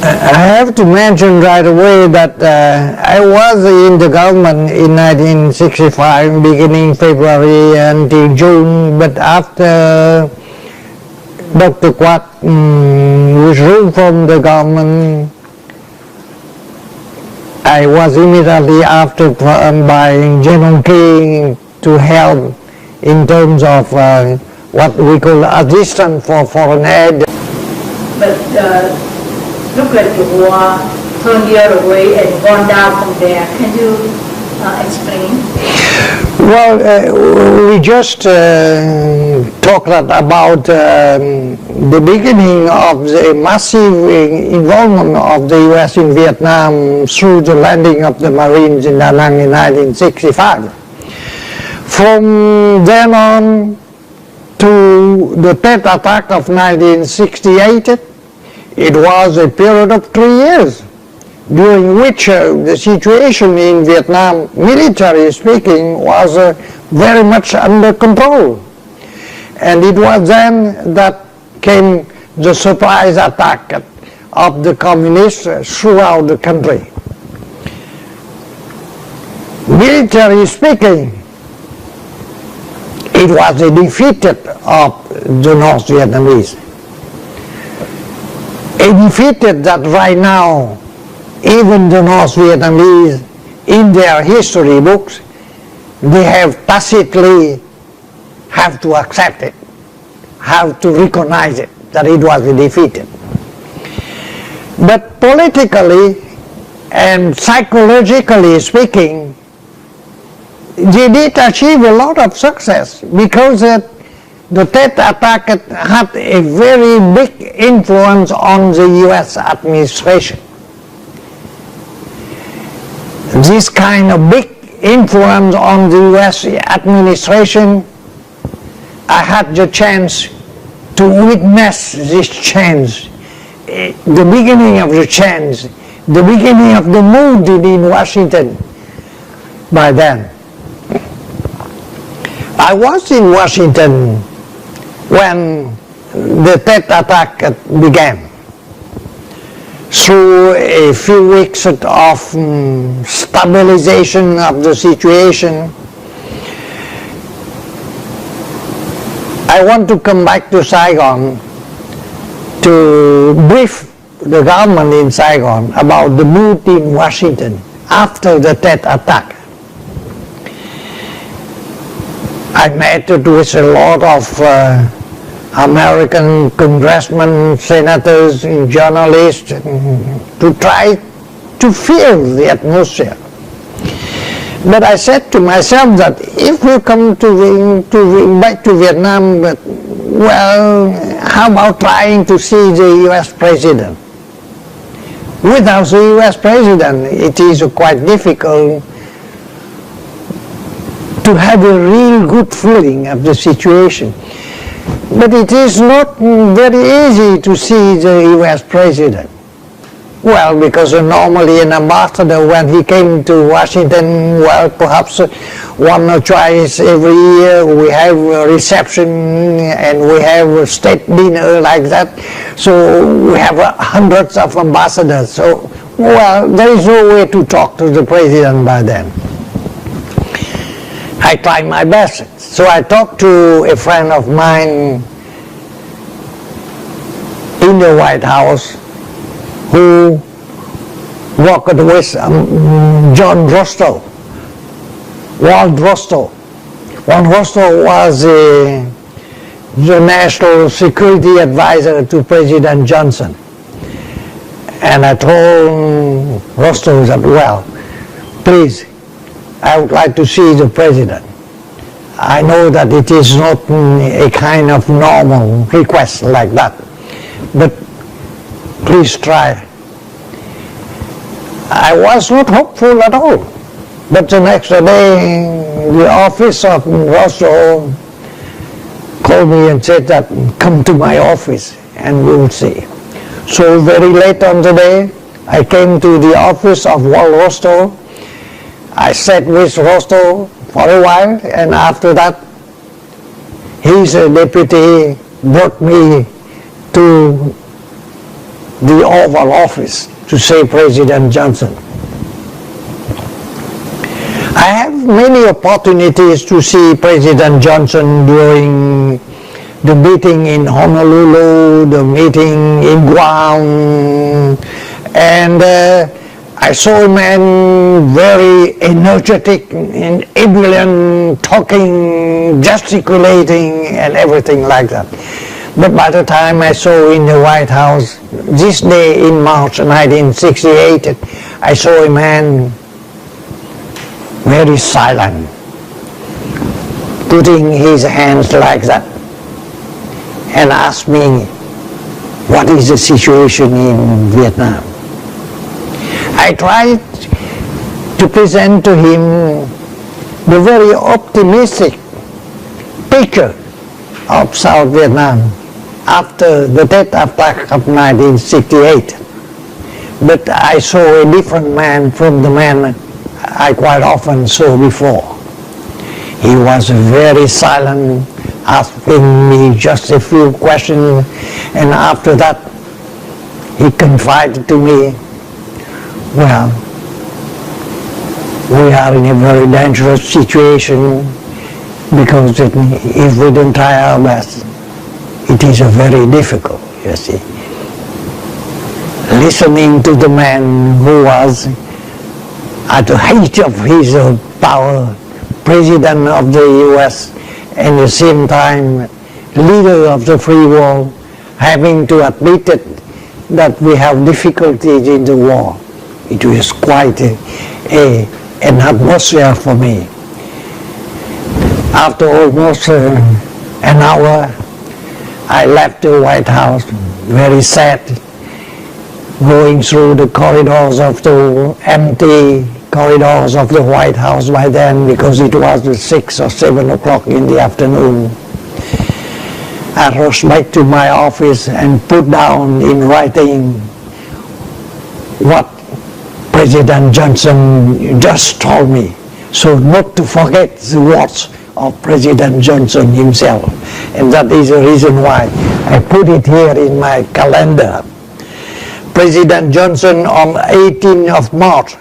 I have to mention right away that I was in the government in 1965, beginning February until June, but after Dr. Quat withdrew from the government, I was immediately after by General King to help in terms of what we call assistance for foreign aid. But look like the war turned the other way and gone down from there. Can you explain? Well, we just talked about the beginning of the massive involvement of the U.S. in Vietnam through the landing of the Marines in Da Nang in 1965. From then on to the Tet attack of 1968, it was a period of 3 years, during which the situation in Vietnam, military speaking, was very much under control. And it was then that came the surprise attack of the communists throughout the country. Military speaking, it was a defeat of the North Vietnamese. A defeat that right now, even the North Vietnamese, in their history books, they have tacitly have to accept it, have to recognize it, that it was defeated. But politically and psychologically speaking, they did achieve a lot of success, because the Tet attack had a very big influence on the U.S. administration. This kind of big influence on the U.S. administration, I had the chance to witness this change, the beginning of the change, the beginning of the mood in Washington by then. I was in Washington when the Tet attack began. Through a few weeks of stabilization of the situation, I want to come back to Saigon to brief the government in Saigon about the mood in Washington after the Tet attack. I met with a lot of American congressmen, senators, journalists, to try to feel the atmosphere. But I said to myself that if we come back to Vietnam, well, how about trying to see the U.S. president? Without the U.S. president, it is quite difficult to have a real good feeling of the situation. But it is not very easy to see the U.S. president. Well, because normally an ambassador, when he came to Washington, well, perhaps one or twice every year we have a reception and we have a state dinner like that. So we have hundreds of ambassadors. So, well, there is no way to talk to the president by then. I tried my best. So I talked to a friend of mine in the White House who worked with John Rostow, Walt Rostow. Walt Rostow was the national security advisor to President Johnson. And I told Rostow that, well, please, I would like to see the president. I know that it is not a kind of normal request like that, but please try. I was not hopeful at all, but the next day the office of Rostow called me and said that come to my office and we will see. So very late on the day, I came to the office of Walt Rostow. I sat with Rostow for a while, and after that, his deputy brought me to the Oval Office to see President Johnson. I have many opportunities to see President Johnson during the meeting in Honolulu, the meeting in Guam, and I saw a man very energetic and ebullient, talking, gesticulating, and everything like that. But by the time I saw in the White House, this day in March 1968, I saw a man very silent, putting his hands like that, and asked me, what is the situation in Vietnam? I tried to present to him the very optimistic picture of South Vietnam after the death attack of 1968. But I saw a different man from the man I quite often saw before. He was very silent, asking me just a few questions, and after that he confided to me, well, we are in a very dangerous situation because if we don't try our best, it is very difficult, you see. Listening to the man who was at the height of his power, President of the US, and at the same time leader of the free world, having to admit that we have difficulties in the war. It was quite an atmosphere for me. After almost an hour, I left the White House very sad, going through the corridors of the empty corridors of the White House by then, because it was 6 or 7 o'clock in the afternoon. I rushed back to my office and put down in writing what President Johnson just told me, so not to forget the words of President Johnson himself. And that is the reason why I put it here in my calendar. President Johnson on 18th of March,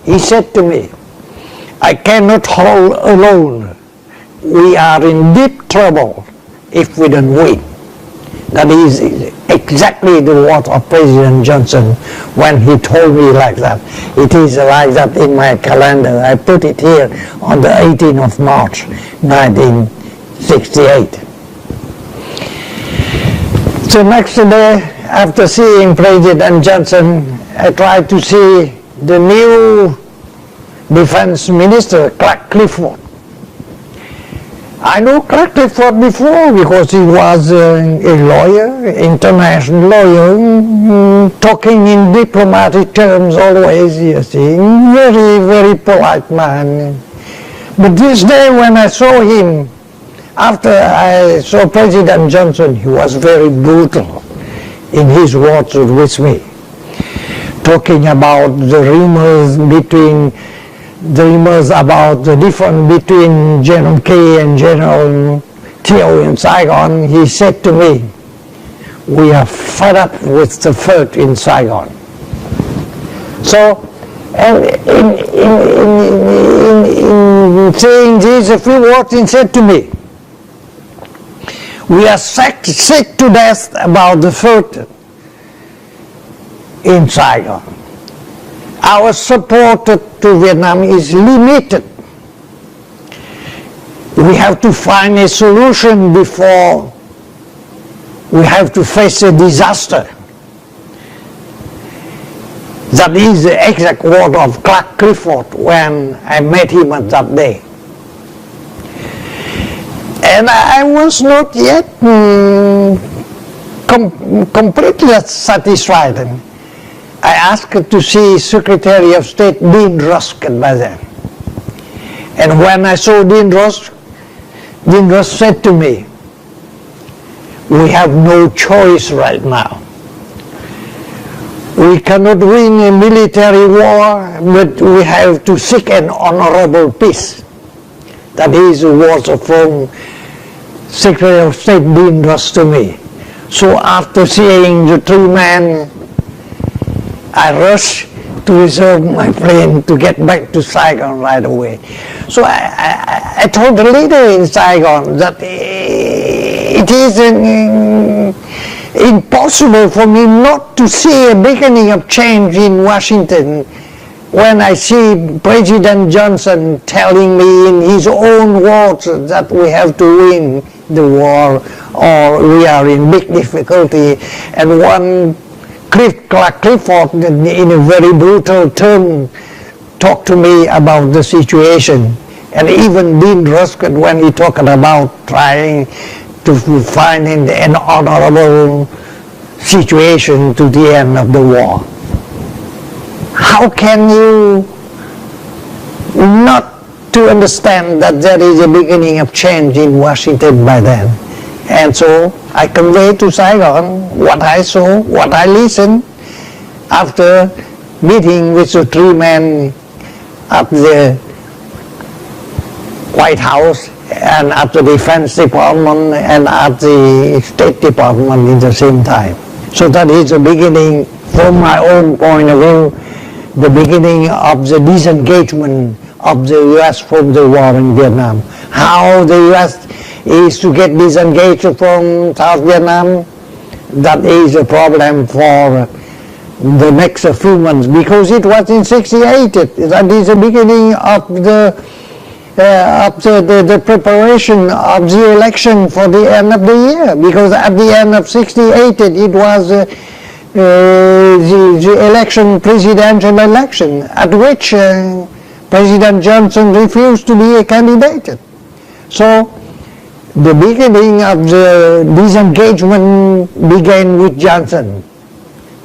he said to me, I cannot hold alone. We are in deep trouble if we don't win. That is exactly the words of President Johnson when he told me like that. It is like that in my calendar. I put it here on the 18th of March, 1968. So next day, after seeing President Johnson, I tried to see the new Defense Minister, Clark Clifford. I know Clark Clifford before because he was a lawyer, international lawyer, talking in diplomatic terms always, you see, very, very polite man. But this day when I saw him, after I saw President Johnson, he was very brutal in his words with me, talking about the rumors about the difference between General K and General Thieu in Saigon. He said to me, we are fed up with the fight in Saigon. So, and in saying these a few words, he said to me, we are sick to death about the fight in Saigon. Our support to Vietnam is limited. We have to find a solution before we have to face a disaster. That is the exact word of Clark Clifford when I met him at that day. And I was not yet completely satisfied. I asked to see Secretary of State Dean Rusk by then. And when I saw Dean Rusk said to me, we have no choice right now. We cannot win a military war, but we have to seek an honorable peace. That is the words from Secretary of State Dean Rusk to me. So after seeing the three men, I rushed to reserve my plane to get back to Saigon right away. So I told the leader in Saigon that it is impossible for me not to see a beginning of change in Washington when I see President Johnson telling me in his own words that we have to win the war or we are in big difficulty, and one Clark Clifford in a very brutal term talked to me about the situation, and even Dean Ruskin when he talked about trying to find an honorable situation to the end of the war. How can you not to understand that there is a beginning of change in Washington by then? And so I conveyed to Saigon what I saw, what I listened after meeting with the three men at the White House and at the Defense Department and at the State Department at the same time. So that is the beginning, from my own point of view, the beginning of the disengagement of the U.S. from the war in Vietnam. How the U.S. is to get disengaged from South Vietnam, that is a problem for the next few months, because it was in '68. That is the beginning of the preparation of the election for the end of the year, because at the end of '68 it was the election, presidential election, at which President Johnson refused to be a candidate. So the beginning of the disengagement began with Johnson,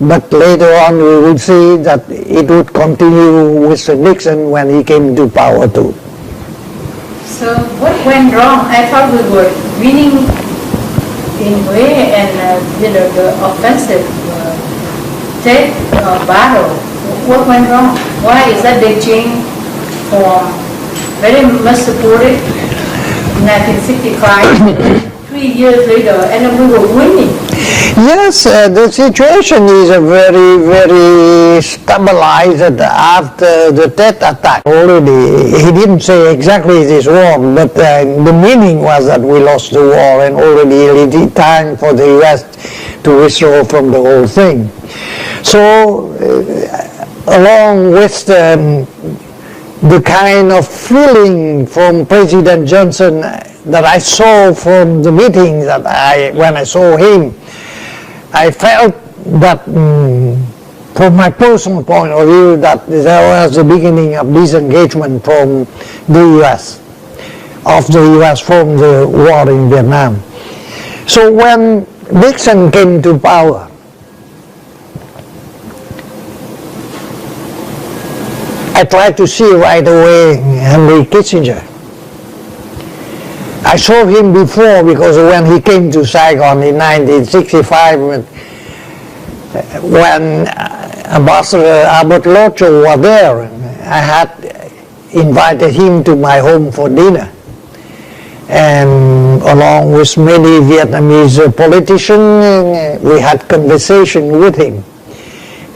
but later on we would see that it would continue with Nixon when he came to power too. So what went wrong? I thought we were winning in a way, and the offensive battle. What went wrong? Why is that they changed from very much supported in 1965, 3 years later, and then we were winning? Yes, the situation is very, very stabilized after the Tet attack already. He didn't say exactly this war, but the meaning was that we lost the war and already it is time for the U.S. to withdraw from the whole thing. So, along with the kind of feeling from President Johnson that I saw from the meeting when I saw him, I felt that from my personal point of view that there was the beginning of disengagement from the U.S., of the U.S. from the war in Vietnam. So when Nixon came to power, I tried to see right away Henry Kissinger. I saw him before because when he came to Saigon in 1965, when Ambassador Albert Locho was there, I had invited him to my home for dinner. And along with many Vietnamese politicians, we had conversation with him.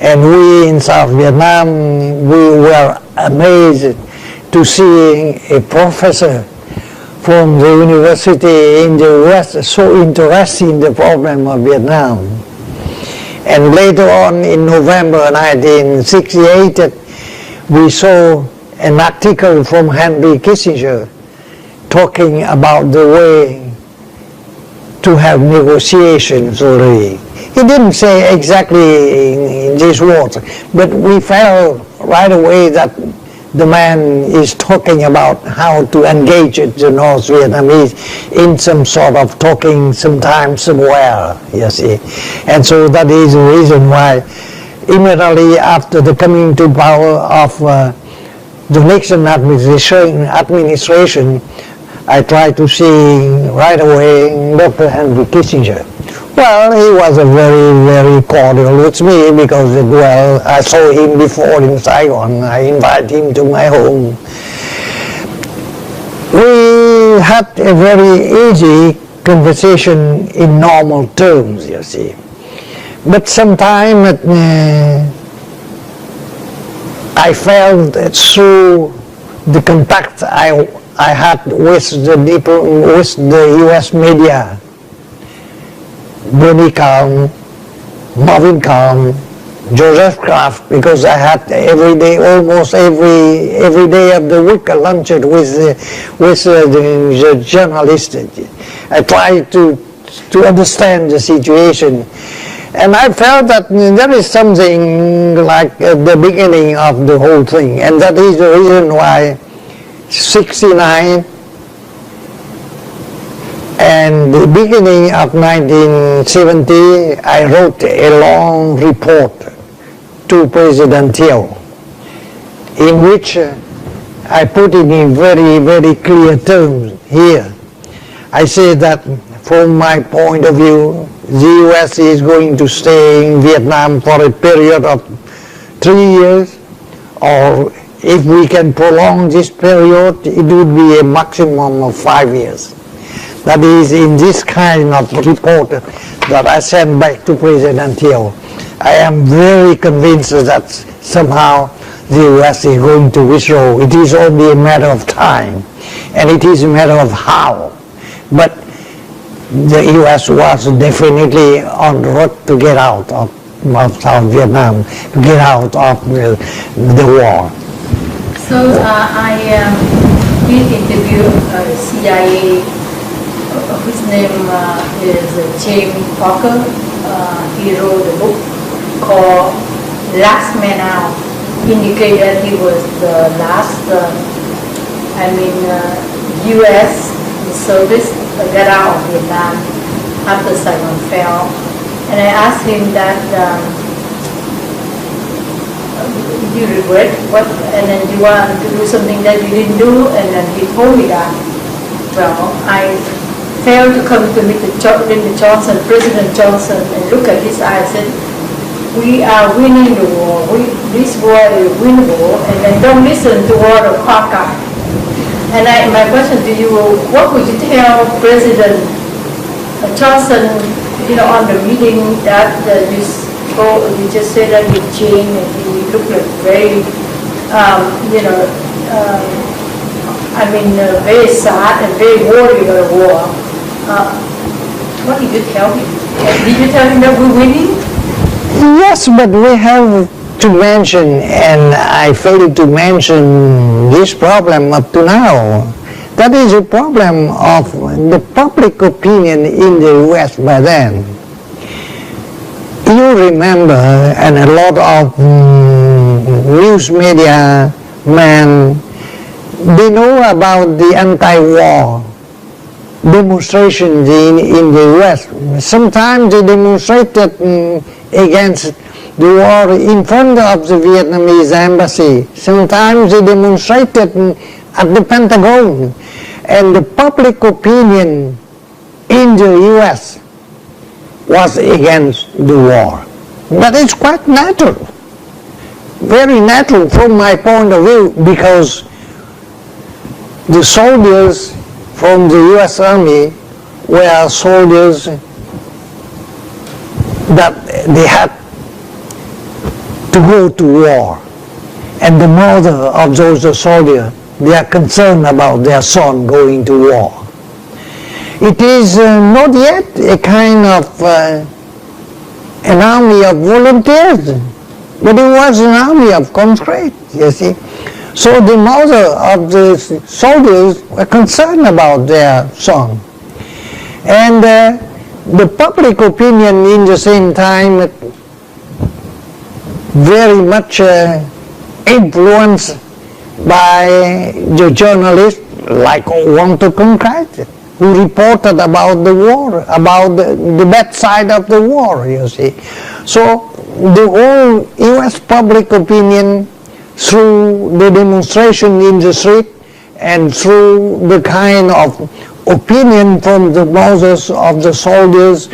And we in South Vietnam, we were amazed to see a professor from the university in the West so interested in the problem of Vietnam. And later on in November 1968, we saw an article from Henry Kissinger talking about the way to have negotiations already. He didn't say exactly in these words, but we felt right away that the man is talking about how to engage the North Vietnamese in some sort of talking sometime, somewhere, you see. And so that is the reason why immediately after the coming to power of the Nixon administration, I tried to see right away Dr. Henry Kissinger. Well, he was a very, very cordial with me because, well, I saw him before in Saigon. I invited him to my home. We had a very easy conversation in normal terms, you see. But sometimes I felt that through the contact I had with the U.S. media, Bernie Kahn, Marvin Kahn, Joseph Kraft, because I had every day, almost every day of the week, I lunched with the journalist. I tried to understand the situation. And I felt that there is something like the beginning of the whole thing. And that is the reason why 69 and the beginning of 1970, I wrote a long report to President Thieu, in which I put it in very, very clear terms here. I say that from my point of view, the US is going to stay in Vietnam for a period of 3 years, or if we can prolong this period, it would be a maximum of 5 years. That is in this kind of report that I sent back to President Thieu. I am very convinced that somehow the US is going to withdraw. It is only a matter of time, and it is a matter of how. But the US was definitely on the road to get out of South Vietnam, to get out of the war. So I did interview CIA, whose name is James Parker. He wrote a book called Last Man Out, indicated that he was the last, U.S. service got out of Vietnam after Saigon fell. And I asked him that, you regret what, and then you want to do something that you didn't do, and then he told me that, well, I failed to come to meet Lyndon Johnson, President Johnson, and look at his eyes and said, we are winning the war, this war is winnable, and then don't listen to all the cockeye. And my question to you, what would you tell President Johnson, on the meeting that you just said that with Jane, and he looked like very, very sad and very worried about the war. What did you tell him? Did you tell him that we're winning? Yes, but we have to mention, and I failed to mention this problem up to now. That is a problem of the public opinion in the US by then. You remember, and a lot of news media men, they know about the anti-war demonstrations in the US. Sometimes they demonstrated against the war in front of the Vietnamese embassy. Sometimes they demonstrated at the Pentagon. And the public opinion in the US was against the war. That is quite natural. Very natural from my point of view, because the soldiers from the US Army were soldiers that they had to go to war. And the mother of those soldiers, they are concerned about their son going to war. It is not yet a kind of an army of volunteers, but it was an army of conscripts, you see. So the mother of the soldiers were concerned about their son. And the public opinion in the same time very much influenced by the journalists like Walter Cronkite, who reported about the war, about the bad side of the war, you see. So the whole US public opinion, through the demonstration in the street and through the kind of opinion from the mothers of the soldiers,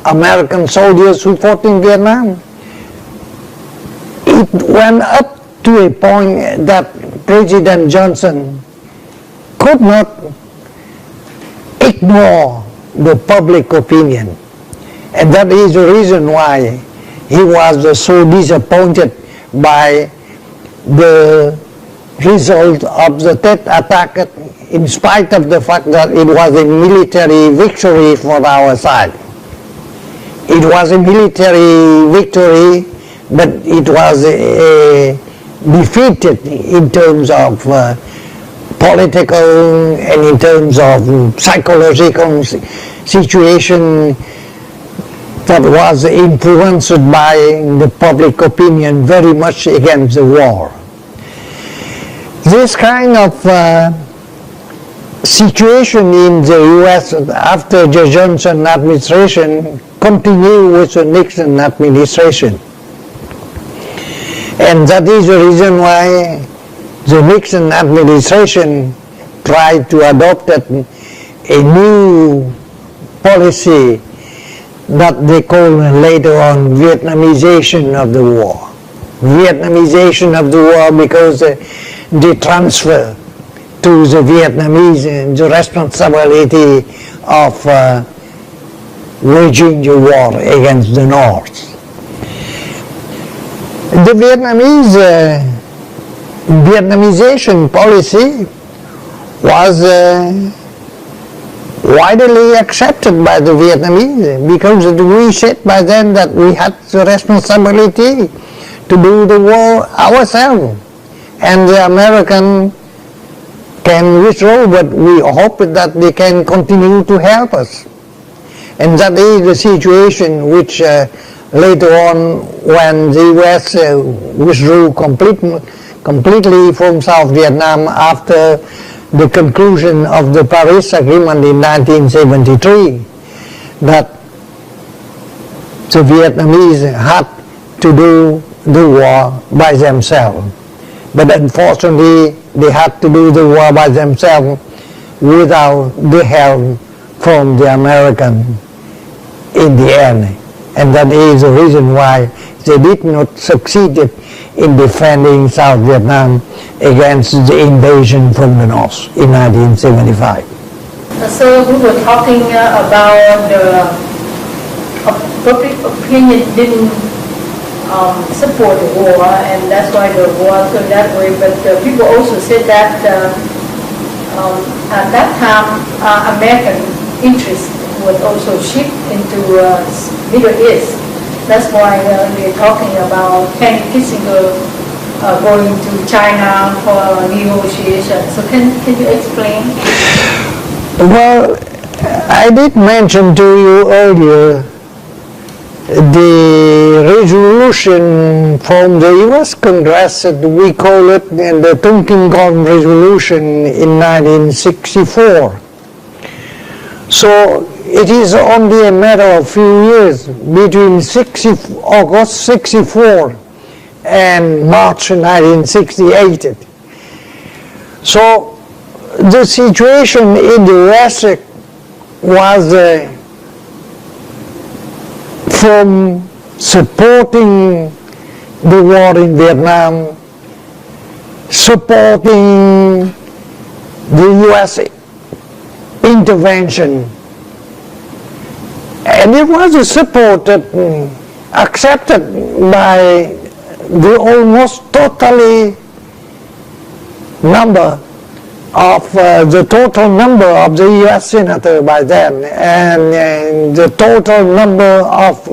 American soldiers who fought in Vietnam, it went up to a point that President Johnson could not ignore the public opinion. And that is the reason why he was so disappointed by the result of the Tet attack, in spite of the fact that it was a military victory for our side. It was a military victory but it was defeated in terms of political and in terms of psychological situation that was influenced by the public opinion very much against the war. This kind of situation in the U.S. after the Johnson administration continued with the Nixon administration. And that is the reason why the Nixon administration tried to adopt a new policy that they call later on Vietnamization of the war. Vietnamization of the war because they transfer to the Vietnamese the responsibility of waging the war against the North. The Vietnamization policy was widely accepted by the Vietnamese because we said by then that we had the responsibility to do the war ourselves, and the American can withdraw, but we hope that they can continue to help us. And that is the situation which later on, when the US withdrew completely from South Vietnam after the conclusion of the Paris Agreement in 1973, that the Vietnamese had to do the war by themselves. But unfortunately, they had to do the war by themselves without the help from the American in the end. And that is the reason why they did not succeed in defending South Vietnam against the invasion from the North in 1975. So we were talking about the public opinion didn't support the war, and that's why the war turned that way. But people also said that at that time American interest would also shift into Middle East. That's why we're talking about Henry Kissinger going to China for negotiation. So can you explain? Well, I did mention to you earlier the resolution from the U.S. Congress, we call it the Tonkin Gong Resolution in 1964. So it is only a matter of few years between August 64 and March 1968. So the situation in the West was from supporting the war in Vietnam, supporting the U.S. intervention, and it was a support that accepted by the almost totally number of the total number of the U.S. senator by then, and the total number of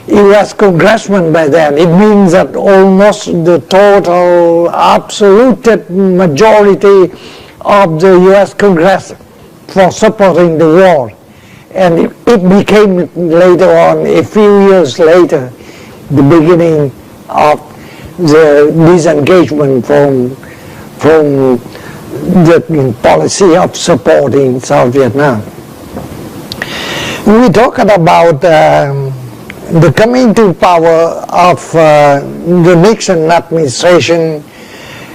U.S. congressmen by then. It means that almost the total absolute majority of the U.S. Congress for supporting the war. And it became later on, a few years later, the beginning of the disengagement from the policy of supporting South Vietnam. We talked about the coming to power of the Nixon administration,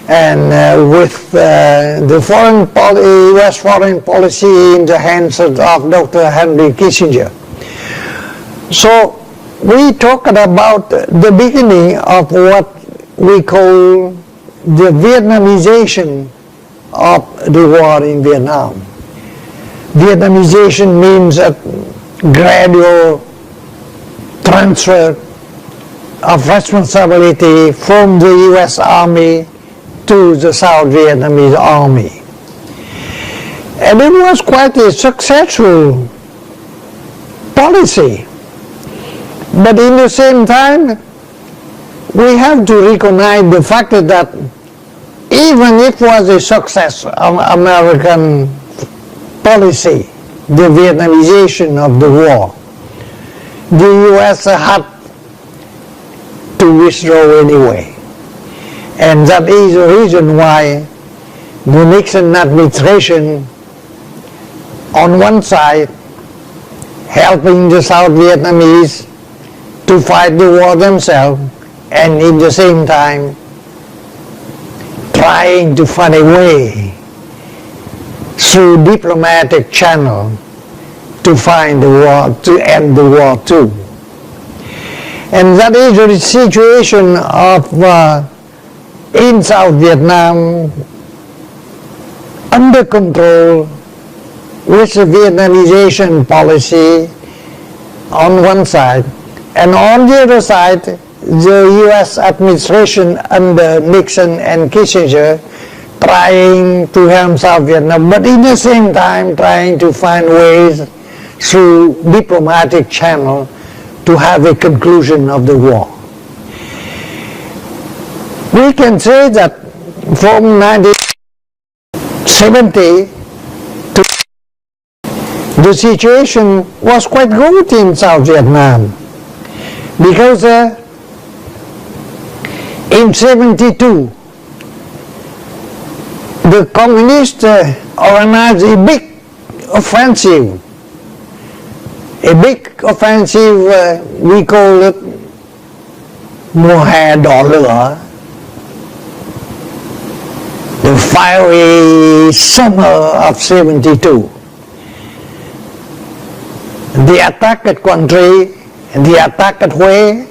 and with the U.S. foreign policy in the hands of Dr. Henry Kissinger. So we talked about the beginning of what we call the Vietnamization of the war in Vietnam. Vietnamization means a gradual transfer of responsibility from the U.S. Army to the South Vietnamese Army. And it was quite a successful policy. But in the same time, we have to recognize the fact that even if it was a success of American policy, the Vietnamization of the war, the U.S. had to withdraw anyway. And that is the reason why the Nixon administration, on one side, helping the South Vietnamese to fight the war themselves, and in the same time trying to find a way through diplomatic channel to find the war, to end the war too. And that is the situation of in South Vietnam, under control with the Vietnamization policy on one side, and on the other side, the U.S. administration under Nixon and Kissinger trying to help South Vietnam, but in the same time trying to find ways through diplomatic channel to have a conclusion of the war. We can say that from 1970 to the situation was quite good in South Vietnam, because in 72 the communists organized a big offensive. We call it mùa hè đỏ lửa, the fiery summer of 72. The attack at Quang Tri, the attack at Hue,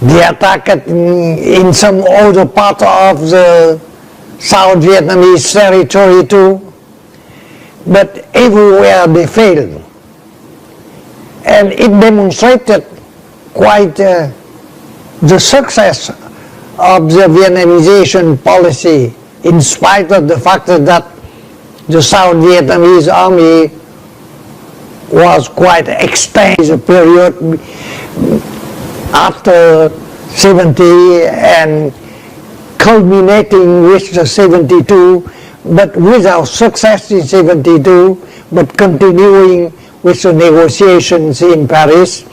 the attack in some other part of the South Vietnamese territory too, but everywhere they failed. And it demonstrated quite the success of the Vietnamization policy, in spite of the fact that the South Vietnamese army was quite extended period after 70 and culminating with the 72, but without success in 72, but continuing with the negotiations in Paris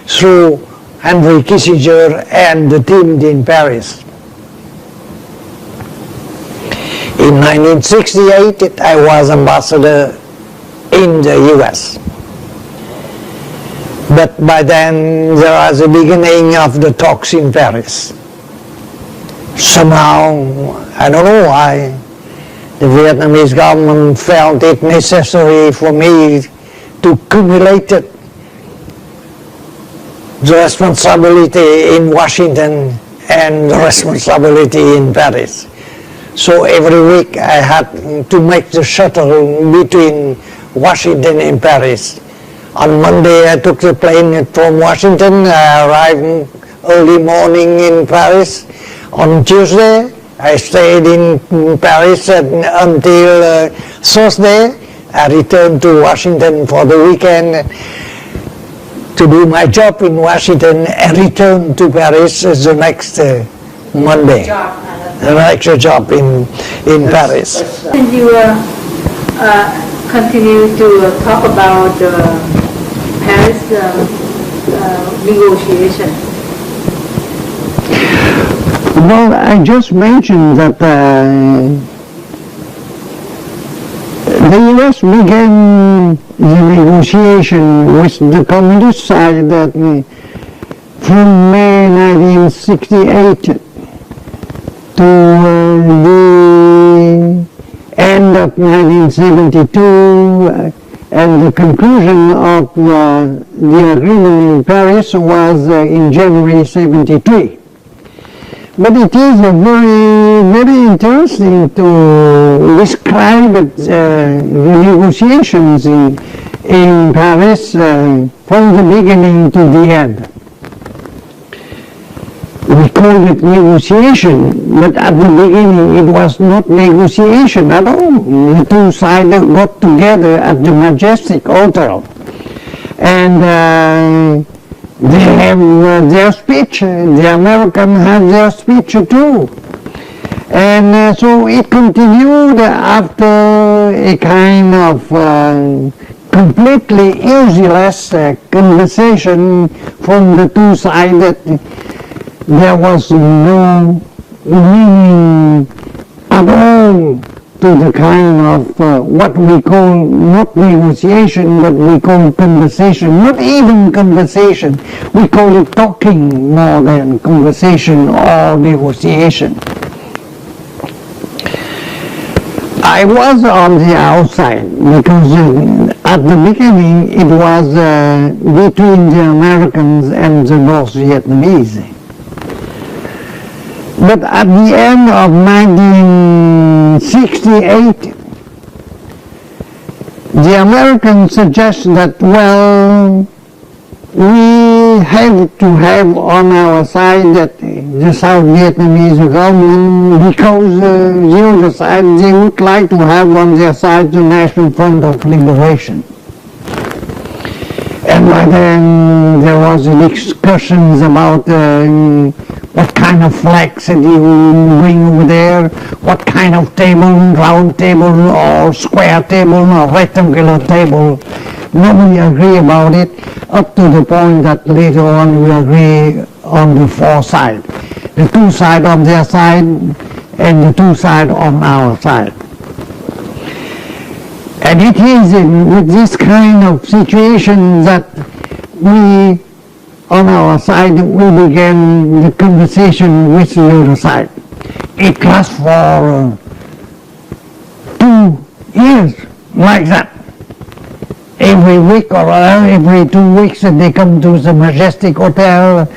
through Henry Kissinger and the team in Paris. In 1968, I was ambassador in the US. But by then, there was a beginning of the talks in Paris. Somehow, I don't know why, the Vietnamese government felt it necessary for me to accumulate the responsibility in Washington and the responsibility in Paris. So every week I had to make the shuttle between Washington and Paris. On Monday I took the plane from Washington, I arrived early morning in Paris. On Tuesday I stayed in Paris until Thursday. I returned to Washington for the weekend to do my job in Washington and return to Paris the next Monday. The next job in Paris. And you continue to talk about Paris negotiation. Well, I just mentioned that the U.S. began the negotiation with the communist side that from May 1968 to the end of 1972, and the conclusion of the agreement in Paris was in January 73. But it is very interesting to describe the negotiations in Paris from the beginning to the end. We call it negotiation, but at the beginning it was not negotiation at all. The two sides got together at the Majestic Hotel, and They have their speech. The Americans have their speech too. And so it continued after a kind of completely useless conversation from the two sides that there was no meaning at all to the kind of what we call not negotiation, but we call conversation, not even conversation. We call it talking more than conversation or negotiation. I was on the outside because at the beginning it was between the Americans and the North Vietnamese. But at the end of 1968, the Americans suggest that, well, we have to have on our side that the South Vietnamese government, because the other side, they would like to have on their side the National Front of Liberation. And by then there was discussions about what kind of flags did you bring over there, what kind of table, round table or square table or rectangular table. Nobody agree about it, up to the point that later on we agree on the four sides. The two sides on their side and the two sides on our side. And it is with this kind of situation that we, on our side, we began the conversation with the other side. It lasts for 2 years, like that. Every week or every 2 weeks they come to the Majestic Hotel,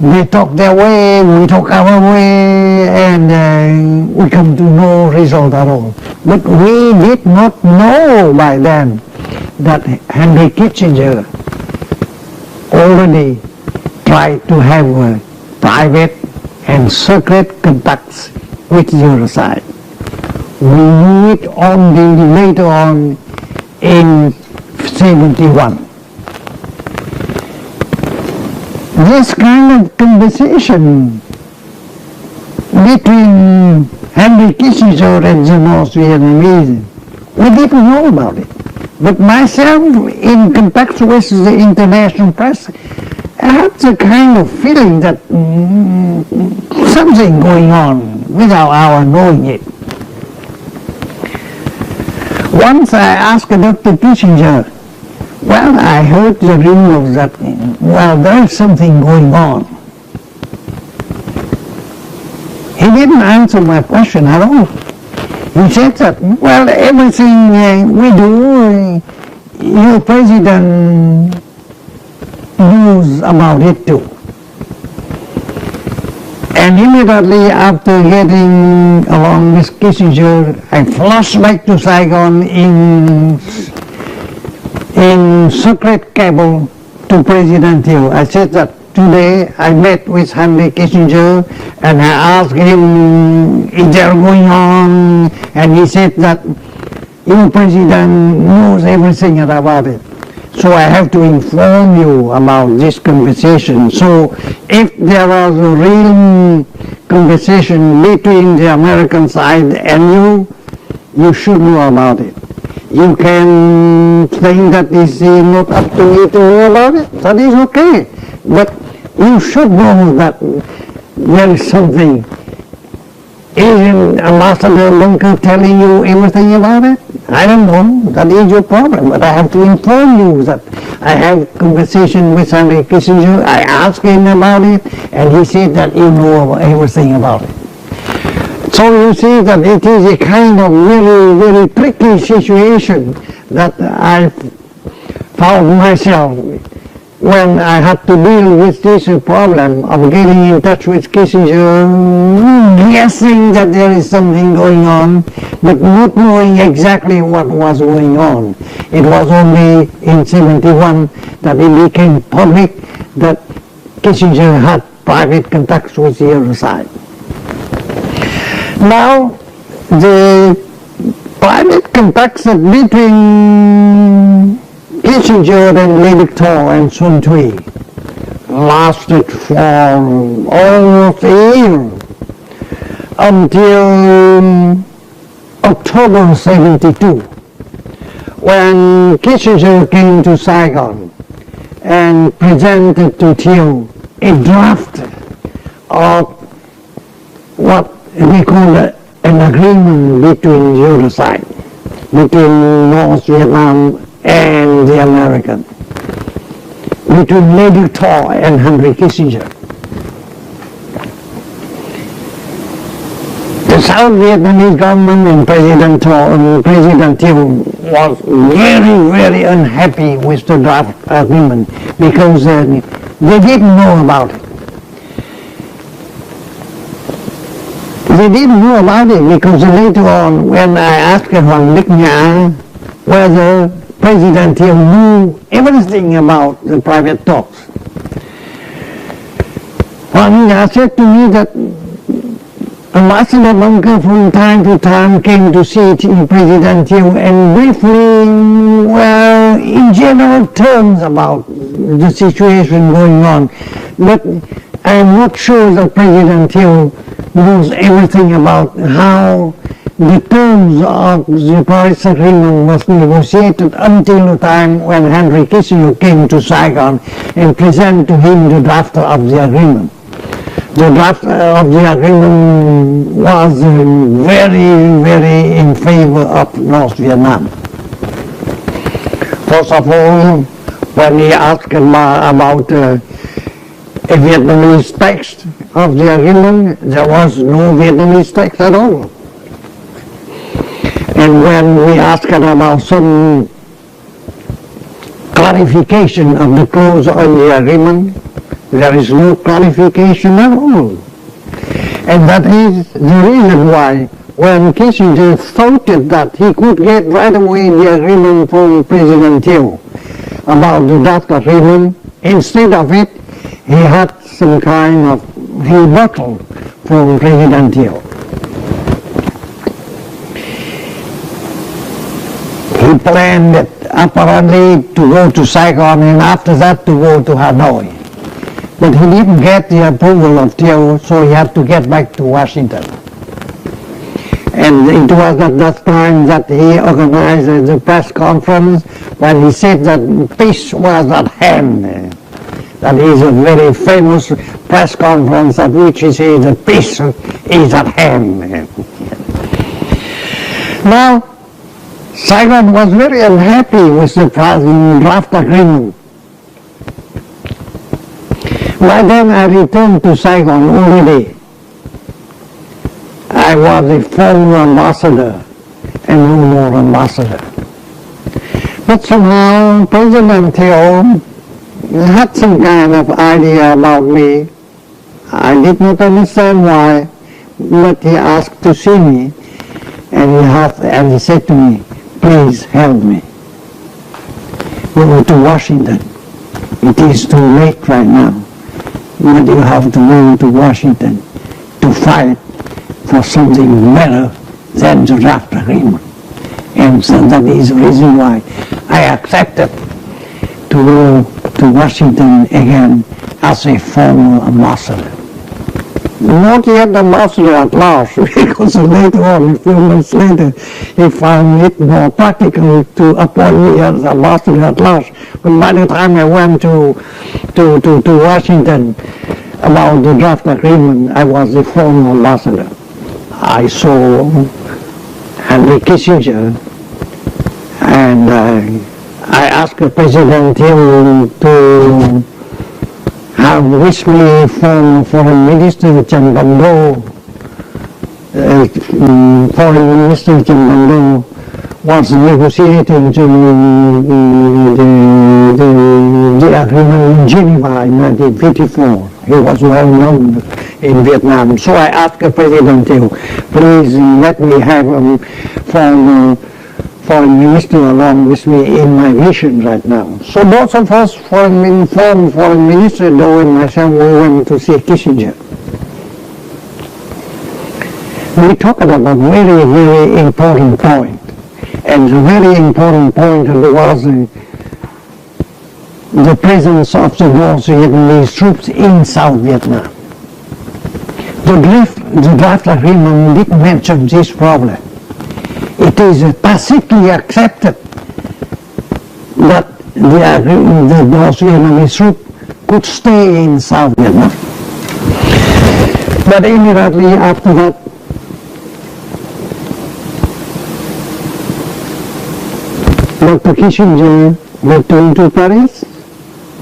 they talk their way, we talk our way, and we come to no result at all. But we did not know by then that Henry Kissinger already tried to have private and secret contacts with the other side. We knew it only later on in 71. This kind of conversation between Henry Kissinger and the North Vietnamese, we didn't know about it. But myself, in contact with the international press, I had the kind of feeling that something going on without our knowing it. Once I asked Dr. Kissinger, well, I heard the rumors that, well, there is something going on. He didn't answer my question at all. He said that, well, everything we do, your president knows about it too. And immediately after getting along with Kissinger, I flashed back to Saigon in secret cable to President Thieu. I said that today I met with Henry Kissinger and I asked him if they're going on, and he said that your president knows everything about it. So I have to inform you about this conversation. So if there was a real conversation between the American side and you should know about it. You can think that this is not up to me to know about it. That is okay. But you should know that there is something. Isn't Ambassador Lunker telling you everything about it? I don't know. That is your problem. But I have to inform you that I have conversation with Henry Kissinger. I asked him about it, and he said that you know everything about it. So you see that it is a kind of very, very tricky situation that I found myself when I had to deal with this problem of getting in touch with Kissinger, guessing that there is something going on, but not knowing exactly what was going on. It was only in 71 that it became public that Kissinger had private contacts with the other side. Now, the private contacts between Kissinger and Lê Đức Thọ and Xuân Thủy lasted for almost a year until October 72, when Kissinger came to Saigon and presented to Thieu a draft of what we call an agreement between the other side, between North Vietnam and the Americans, between Lady Thieu and Henry Kissinger. The South Vietnamese government and President Thieu was very, very unhappy with the draft agreement because they didn't know about it. They didn't know about it because later on, when I asked Hoàng Đức Nhã whether President Thieu knew everything about the private talks, Hoàng Đức Nhã said to me that Ambassador Bunker from time to time came to see President Thieu and briefly, well, in general terms about the situation going on. But I'm not sure that President Thieu knows everything about how the terms of the Paris Agreement was negotiated until the time when Henry Kissinger came to Saigon and presented to him the draft of the agreement. The draft of the agreement was very, very in favor of North Vietnam. First of all, when he asked about a Vietnamese text of the agreement, there was no Vietnamese text at all. And when we asked about some clarification of the clause on the agreement, there is no clarification at all. And that is the reason why when Kissinger thought that he could get right away the agreement from President Thieu about the draft agreement, instead of it, he had some kind of rebuttal from President Thieu. He planned apparently to go to Saigon and after that to go to Hanoi. But he didn't get the approval of Thieu, so he had to get back to Washington. And it was at that time that he organized the press conference when he said that peace was at hand. That is a very famous press conference at which he said that peace is at hand. Now, Saigon was very unhappy with the draft agreement. By then I returned to Saigon already. I was a former ambassador and no more ambassador. But somehow President Thieu had some kind of idea about me. I did not understand why, but he asked to see me and he said to me, please help me. Go to Washington. It is too late right now. But you have to go to Washington to fight for something better than the draft agreement. And so that is the reason why I accepted to go to Washington again as a former ambassador. Not yet ambassador at large, because later on, a few months later, he found it more practical to appoint me as ambassador at large. But by the time I went to Washington about the draft agreement, I was the former ambassador. I saw Henry Kissinger, and I asked President Thieu to have with me from Foreign Minister Trần Văn Đô. Foreign Minister Trần Văn Đô was negotiating the agreement in Geneva in 1954. He was well known in Vietnam. So I asked President Thieu, please let me have foreign minister along with me in my mission right now. So both of us, former foreign minister Doe and myself, we went to see Kissinger. We talked about a very, very important point. And the very important point was the presence of the North Vietnamese troops in South Vietnam. The draft agreement did mention this problem. It is tacitly accepted that the North Vietnamese troops could stay in South Vietnam. But immediately after that, Dr. Kissinger returned to Paris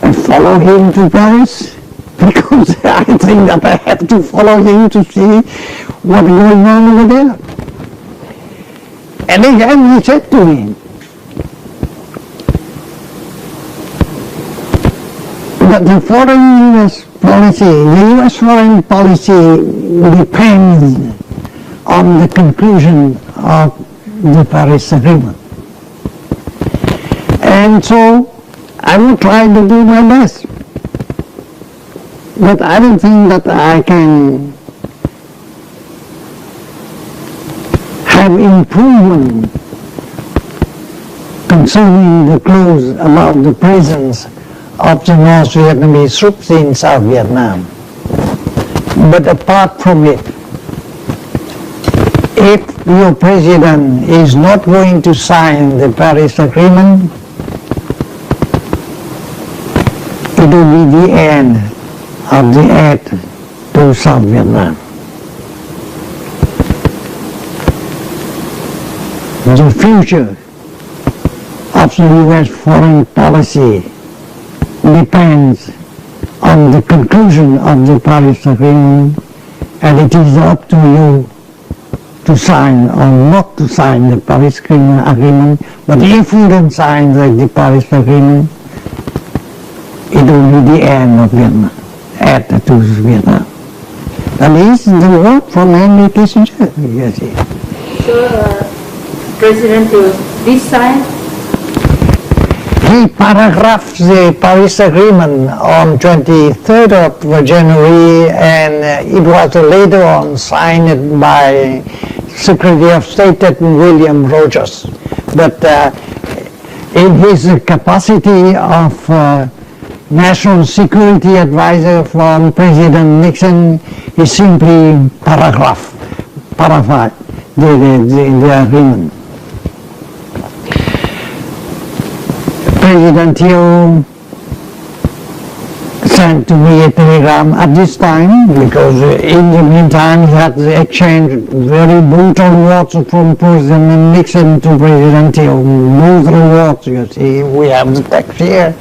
and followed him to Paris, because I think that I had to follow him to see what's going on over there. And again he said to me that the U.S. foreign policy depends on the conclusion of the Paris Agreement. And so I will try to do my best. But I don't think that I can have improvement concerning the clause about the presence of the North Vietnamese troops in South Vietnam. But apart from it, if your president is not going to sign the Paris Agreement, it will be the end of the aid to South Vietnam. The future of the U.S. foreign policy depends on the conclusion of the Paris Agreement, and it is up to you to sign or not to sign the Paris Agreement. But if you don't sign the Paris Agreement, it will be the end of Vietnam, aid to Vietnam. That is the word from Henry Kissinger, you see. So, President Thieu did sign? He paragraphed the Paris Agreement on 23rd of January, and it was later on signed by Secretary of State William Rogers. But in his capacity of National Security Advisor from President Nixon, he simply paraphrased the agreement. President Thieu sent to me a telegram at this time, because in the meantime he had exchanged very brutal words from President Nixon to President Thieu. Brutal words, you see, we have the text here.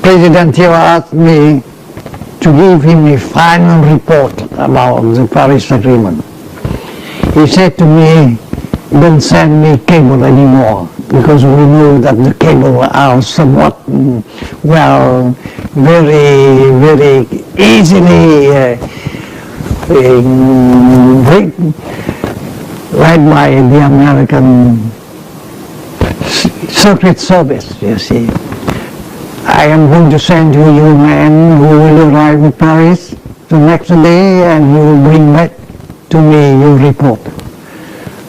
President Thieu asked me to give him a final report about the Paris Agreement. He said to me, don't send me cable anymore, because we know that the cable are somewhat, well, very, very easily read by the American Secret Service, you see. I am going to send you a man who will arrive in Paris the next day, and he will bring back to me your report.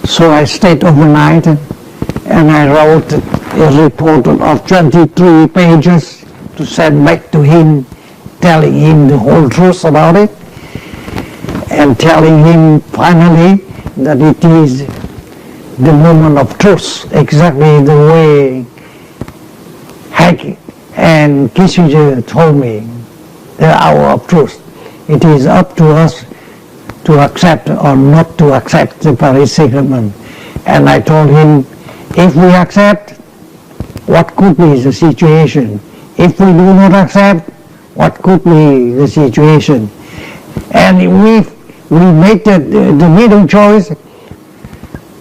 So I stayed overnight, and I wrote a report of 23 pages to send back to him, telling him the whole truth about it, and telling him finally that it is the moment of truth, exactly the way Haig and Kissinger told me, the hour of truth. It is up to us to accept or not to accept the Paris Agreement. And I told him, if we accept, what could be the situation? If we do not accept, what could be the situation? And if we make the middle choice,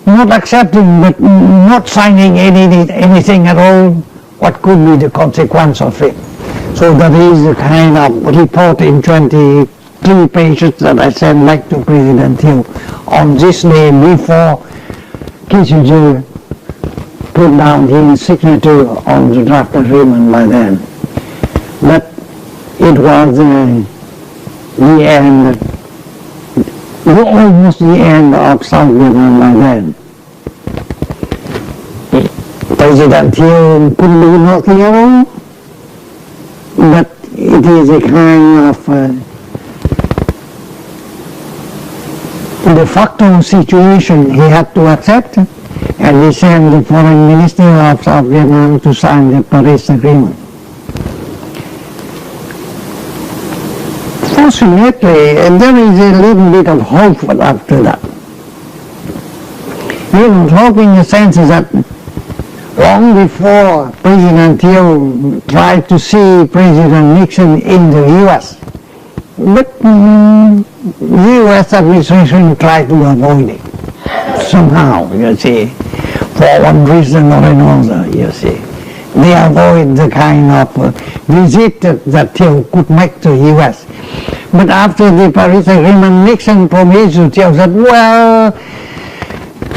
not accepting but not signing anything at all, what could be the consequence of it? So that is the kind of report in 23 pages that I sent back to President Thieu on this day before Kissinger put down his signature on the draft agreement by then. But it was the end, almost the end of South Vietnam by then. President Thieu couldn't do nothing at all. but it is a kind of de facto situation he had to accept, and he sent the foreign minister of South Vietnam to sign the Paris Agreement. Fortunately, there is a little bit of hope after that. Hope in the sense that long before President Thieu tried to see President Nixon in the U.S., but the U.S. administration tried to avoid it somehow, you see, for one reason or another, you see. They avoid the kind of visit that Thieu could make to the U.S. But after the Paris Agreement, Nixon promised to Thieu that, well,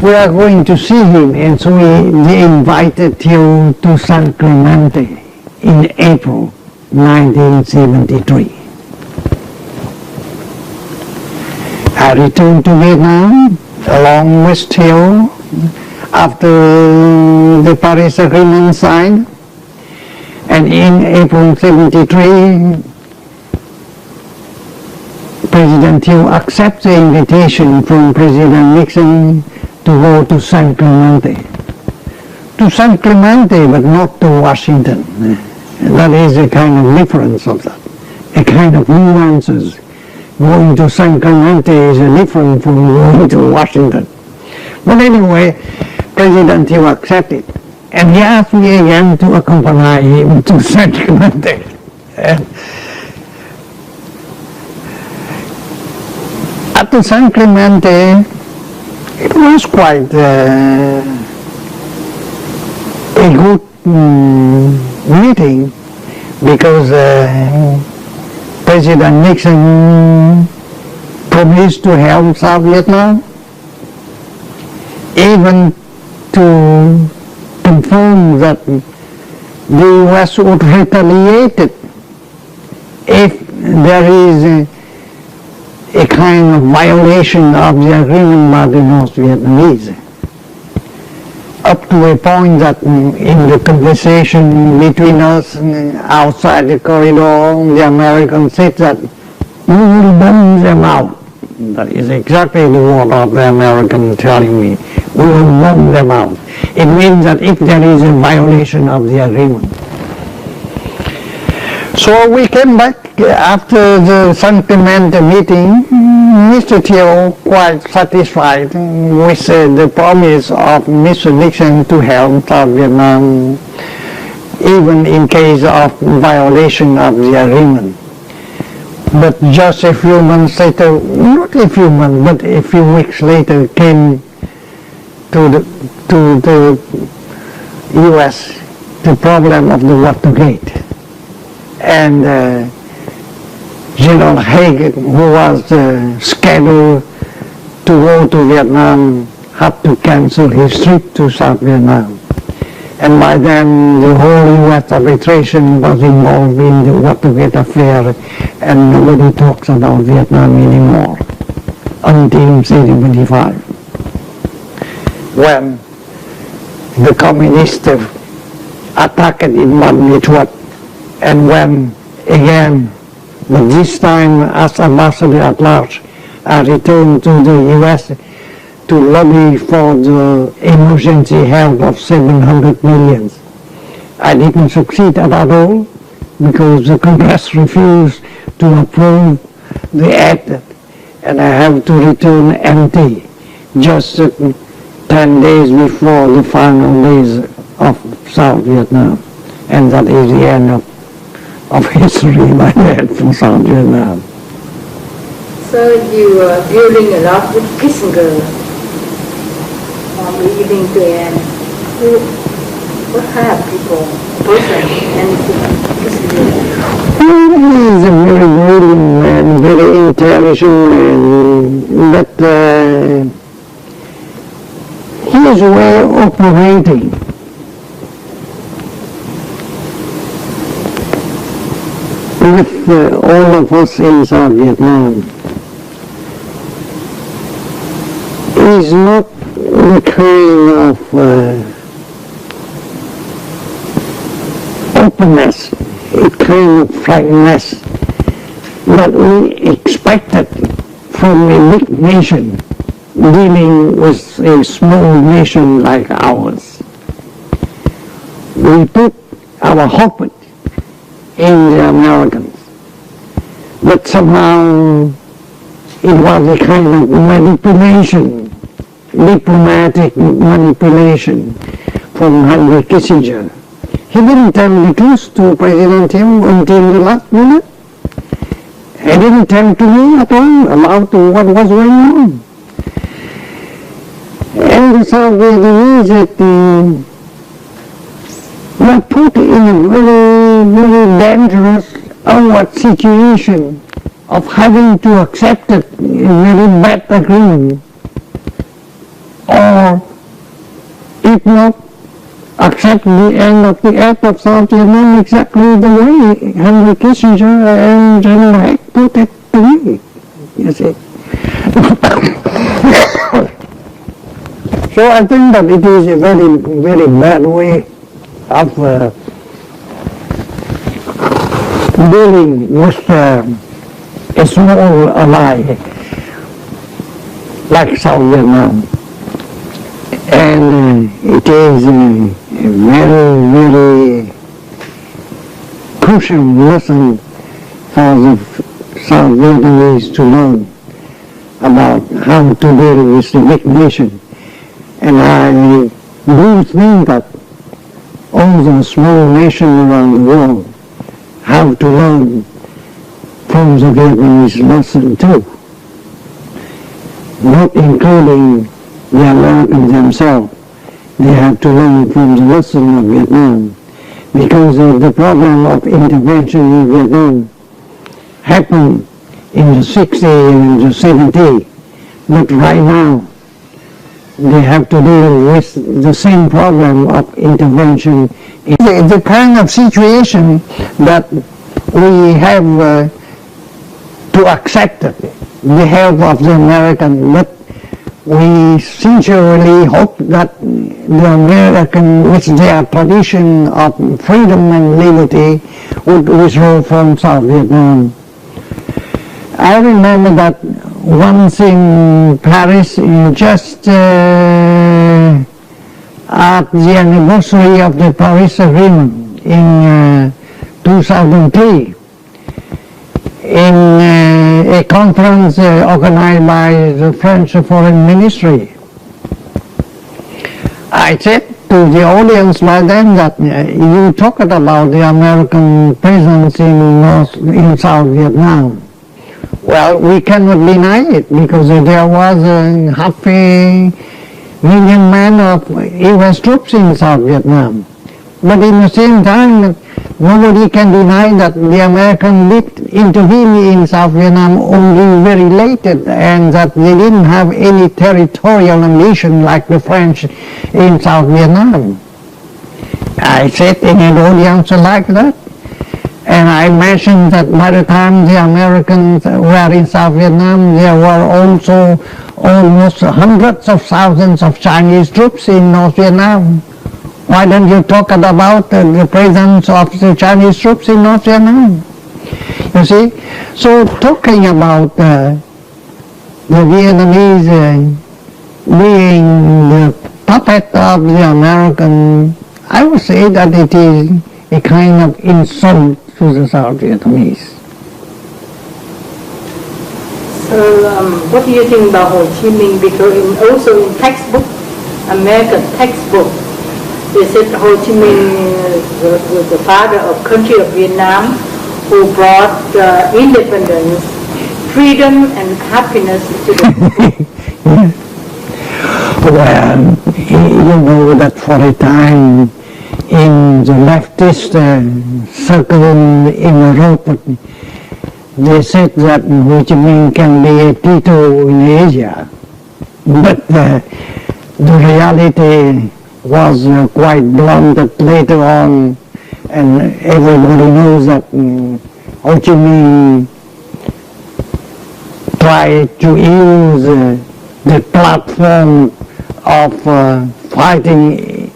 we are going to see him, and so they invited Thieu to San Clemente in April 1973. I returned to Vietnam along with Thieu after the Paris Agreement signed, and in April 73, President Thieu accepted the invitation from President Nixon to go to San Clemente. To San Clemente, but not to Washington. That is a kind of difference of that, a kind of nuances. Going to San Clemente is different from going to Washington. But anyway, President Thieu accepted, and he asked me again to accompany him to San Clemente. At the San Clemente, it was quite a good meeting, because President Nixon promised to help South Vietnam, even to confirm that the U.S. would retaliate if there is a kind of violation of the agreement by the North Vietnamese. Up to a point that in the conversation between us outside the corridor, the Americans said that we will bomb them out. That is exactly the word of the American telling me. We will bomb them out. It means that if there is a violation of the agreement. So we came back after the San Clemente meeting. Mr. Thieu quite satisfied with the promise of Mr. Nixon to help South Vietnam, even in case of violation of the agreement. But just a few months later, not a few months, but a few weeks later, came to the U.S. the problem of the Watergate. And General Haig, who was scheduled to go to Vietnam, had to cancel his trip to South Vietnam. And by then, the whole U.S. arbitration was involved in the Watergate affair, and nobody talks about Vietnam anymore until 1975, when the communists attacked in Ban Thuột, and when again, but this time as ambassador at large, I returned to the U.S. to lobby for the emergency help of 700 million. I didn't succeed at all, because the Congress refused to approve the act, and I have to return empty just 10 days before the final days of South Vietnam. And that is the end of history by that from South Vietnam. So you were dealing a lot with Kissinger from the beginning to end. What kind of people, person, and Kissinger? Well, he is a very brilliant man, very intelligent man, but his way of operating with all of us in South Vietnam is not the kind of openness a kind of frankness that we expected from a big nation dealing with a small nation like ours. We put our hope in the Americans, but somehow it was a kind of manipulation, diplomatic manipulation from Henry Kissinger. He didn't tell the truth to President Thieu until the last minute. He didn't tell to me at all about what was going on. And the South Vietnamese were put in a very, very dangerous, awkward situation of having to accept a very bad agreement, or if not, accept the end of the act of South Vietnam exactly the way Henry Kissinger and General Haig put it to me, you see. So I think that it is a very, very bad way of dealing with a small ally like South Vietnam. And it is a very, very crucial lesson for the South Vietnamese to learn about how to deal with the big nation. And I do think that all the small nations around the world have to learn from the Vietnamese lesson too, not including the Americans themselves. They have to learn from the lesson of Vietnam, because the problem of intervention in Vietnam happened in the 60s and the 70s, but right now they have to deal with the same problem of intervention. The kind of situation that we have to accept the help of the American, but we sincerely hope that the American, with their tradition of freedom and liberty, would withdraw from South Vietnam. I remember that once in Paris, just at the anniversary of the Paris Agreement in 2003, in a conference organized by the French Foreign Ministry, I said to the audience by then that you talked about the American presence in South Vietnam. Well, we cannot deny it, because there was half a million men of U.S. troops in South Vietnam. But in the same time, nobody can deny that the Americans did intervene in South Vietnam only very late, and that they didn't have any territorial ambition like the French in South Vietnam. I said in an audience like that, and I mentioned that by the time the Americans were in South Vietnam, there were also almost hundreds of thousands of Chinese troops in North Vietnam. Why don't you talk about the presence of the Chinese troops in North Vietnam? You see, so talking about the Vietnamese being the puppet of the American, I would say that it is a kind of insult to the South Vietnamese. So what do you think about Ho Chi Minh? Because also in textbook, American textbook, they said Ho Chi Minh was the father of country of Vietnam, who brought independence, freedom and happiness to the people. Well, you know that for a time in the leftist circle in Europe, they said that Ho Chi Minh can be a Tito in Asia, but the reality was quite blunted later on, and everybody knows that Ho Chi Minh tried to use the platform of fighting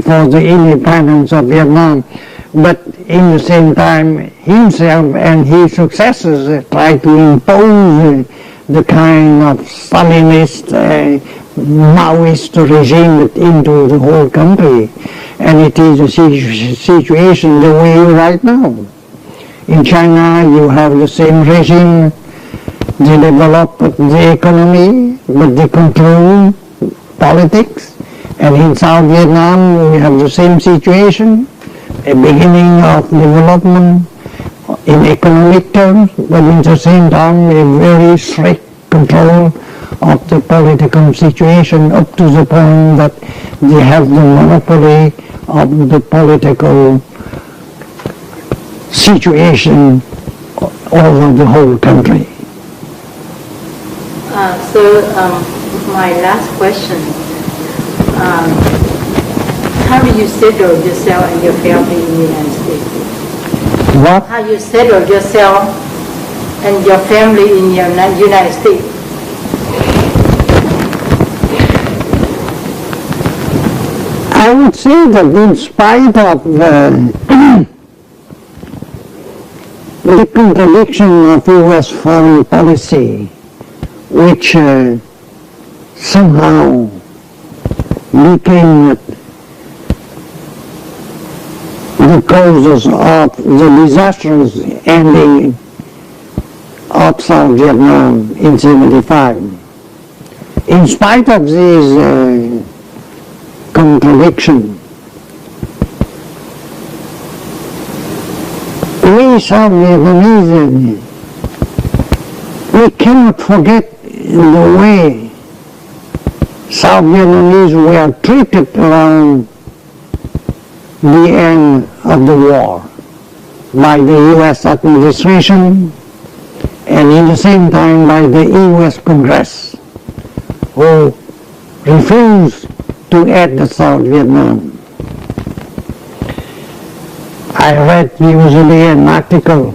for the independence of Vietnam, but in the same time himself and his successors tried to impose the kind of Stalinist, Maoist regime into the whole country. And it is a situation the way right now. In China you have the same regime. They develop the economy, but they control politics. And in South Vietnam we have the same situation, a beginning of development in economic terms, but at the same time a very strict control of the political situation, up to the point that they have the monopoly of the political situation over the whole country. My last question, how do you settle yourself and your family in the United States? What? How you settle yourself and your family in the United States? I would say that in spite of the contradiction of U.S. foreign policy, which somehow became the causes of the disastrous ending of South Vietnam in 1975. In spite of this contradiction, we South Vietnamese, we cannot forget the way South Vietnamese were treated around the end of the war by the U.S. administration and in the same time by the U.S. Congress, who refused to aid the South Vietnam. I read usually an article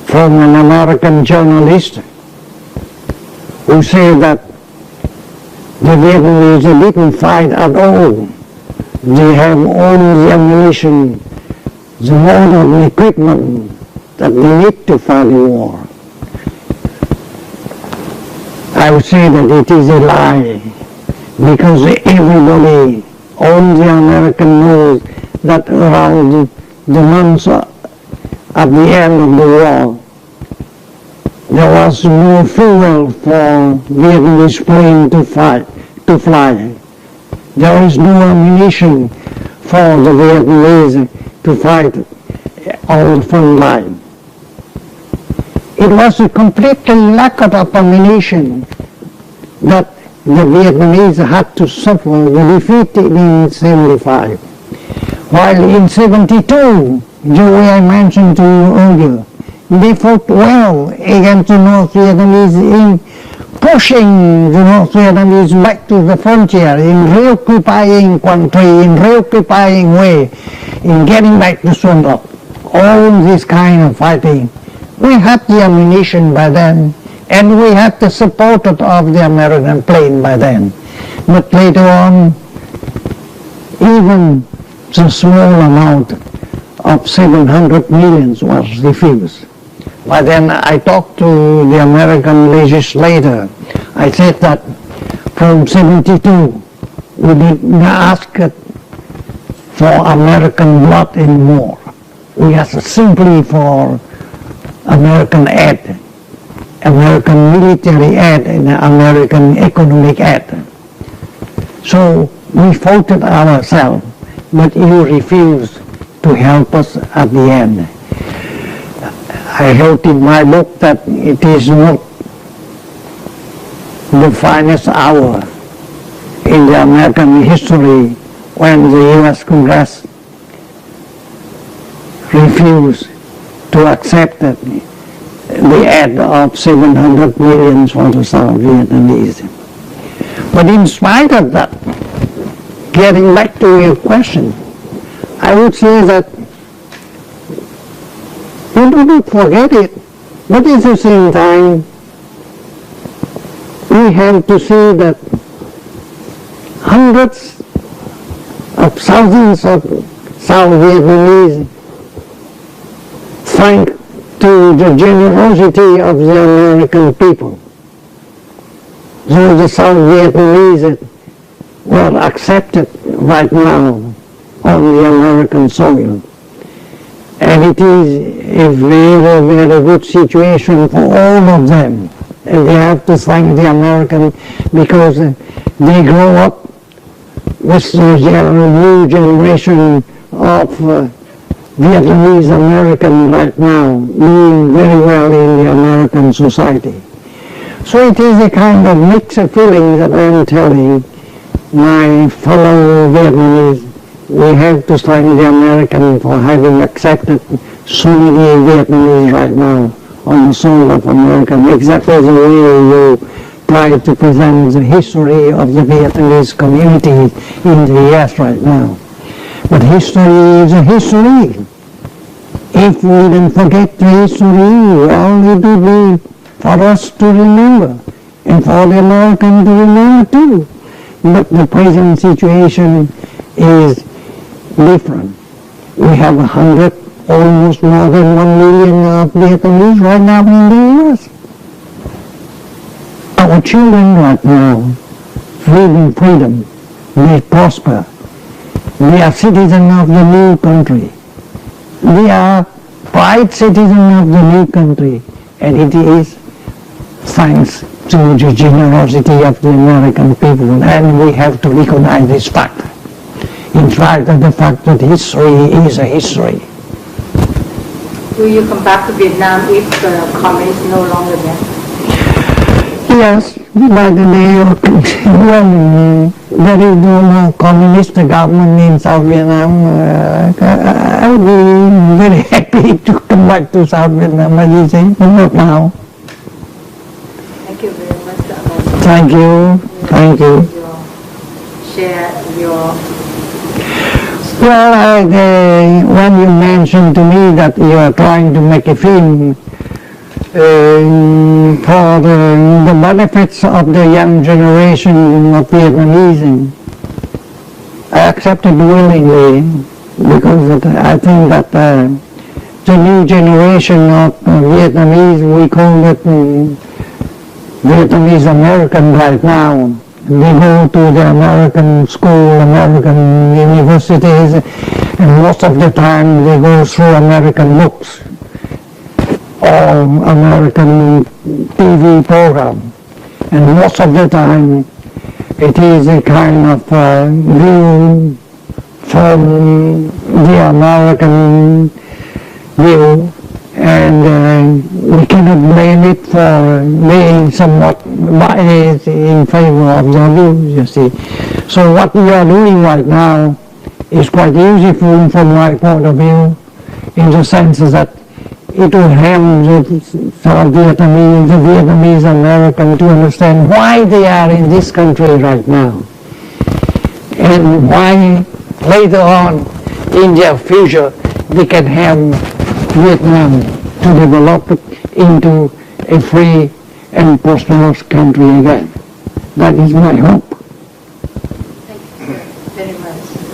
from an American journalist who said that the Vietnamese didn't fight at all. They have all the ammunition, the modern equipment that they need to fight the war. I would say that it is a lie, because everybody, all the American knows that around the months at the end of the war, there was no fuel for Vietnamese plane to fly. There is no ammunition for the Vietnamese to fight on the front line. It was a completely lack of ammunition that the Vietnamese had to suffer the defeat in 1975. While in 1972, the way I mentioned to you earlier, they fought well against the North Vietnamese in pushing the North Vietnamese back to the frontier, in reoccupying country, in reoccupying way, in getting back to Xuân Lộc. All this kind of fighting. We had the ammunition by then, and we had the support of the American plane by then. But later on, even the small amount of 700 million was refused. But then I talked to the American legislator. I said that from 1972, we didn't ask for American blood anymore. We asked simply for American aid, American military aid, and American economic aid. So we fought it ourselves, but you refused to help us at the end. I wrote in my book that it is not the finest hour in the American history when the U.S. Congress refused to accept the aid of 700 million for the South Vietnamese. But in spite of that, getting back to your question, I would say that we do not forget it, but at the same time, we have to see that hundreds of thousands of South Vietnamese, thanks to the generosity of the American people. So the South Vietnamese were accepted right now on the American soil. And it is a very, very good situation for all of them. And they have to thank the American because they grow up with the new generation of Vietnamese American right now doing very well in the American society. So it is a kind of mixed feeling that I am telling my fellow Vietnamese. We have to thank the American for having accepted so many Vietnamese right now on the soil of America, exactly the way you try to present the history of the Vietnamese community in the US right now. But history is a history. If we don't forget the history, all it will be for us to remember, and for the American to remember too. But the present situation is different. We have almost more than 1 million of Vietnamese right now in the US. Our children right now, freedom, they prosper. They are citizens of the new country. They are proud citizens of the new country, and it is thanks to the generosity of the American people, and we have to recognize this fact. In fact, the fact that history is a history. Will you come back to Vietnam if the communists no longer there? Yes, by the day when there is no more communist government in South Vietnam, I would be very happy to come back to South Vietnam, as you say, but not now. Thank you very much. Thank you. Thank you. Share your... Well, when you mentioned to me that you are trying to make a film for the benefits of the young generation of Vietnamese, I accepted willingly because I think that the new generation of Vietnamese, we call it Vietnamese American right now. They go to the American school, American universities, and most of the time they go through American books or American TV program. And most of the time it is a kind of view from the American view, and we cannot blame it for being somewhat biased in favor of their views, you see. So what we are doing right now is quite useful from my point of view, in the sense that it will help the South Vietnamese, the Vietnamese American to understand why they are in this country right now, and why later on in their future they can have Vietnam to develop into a free and prosperous country again. That is my hope. Thank you very much.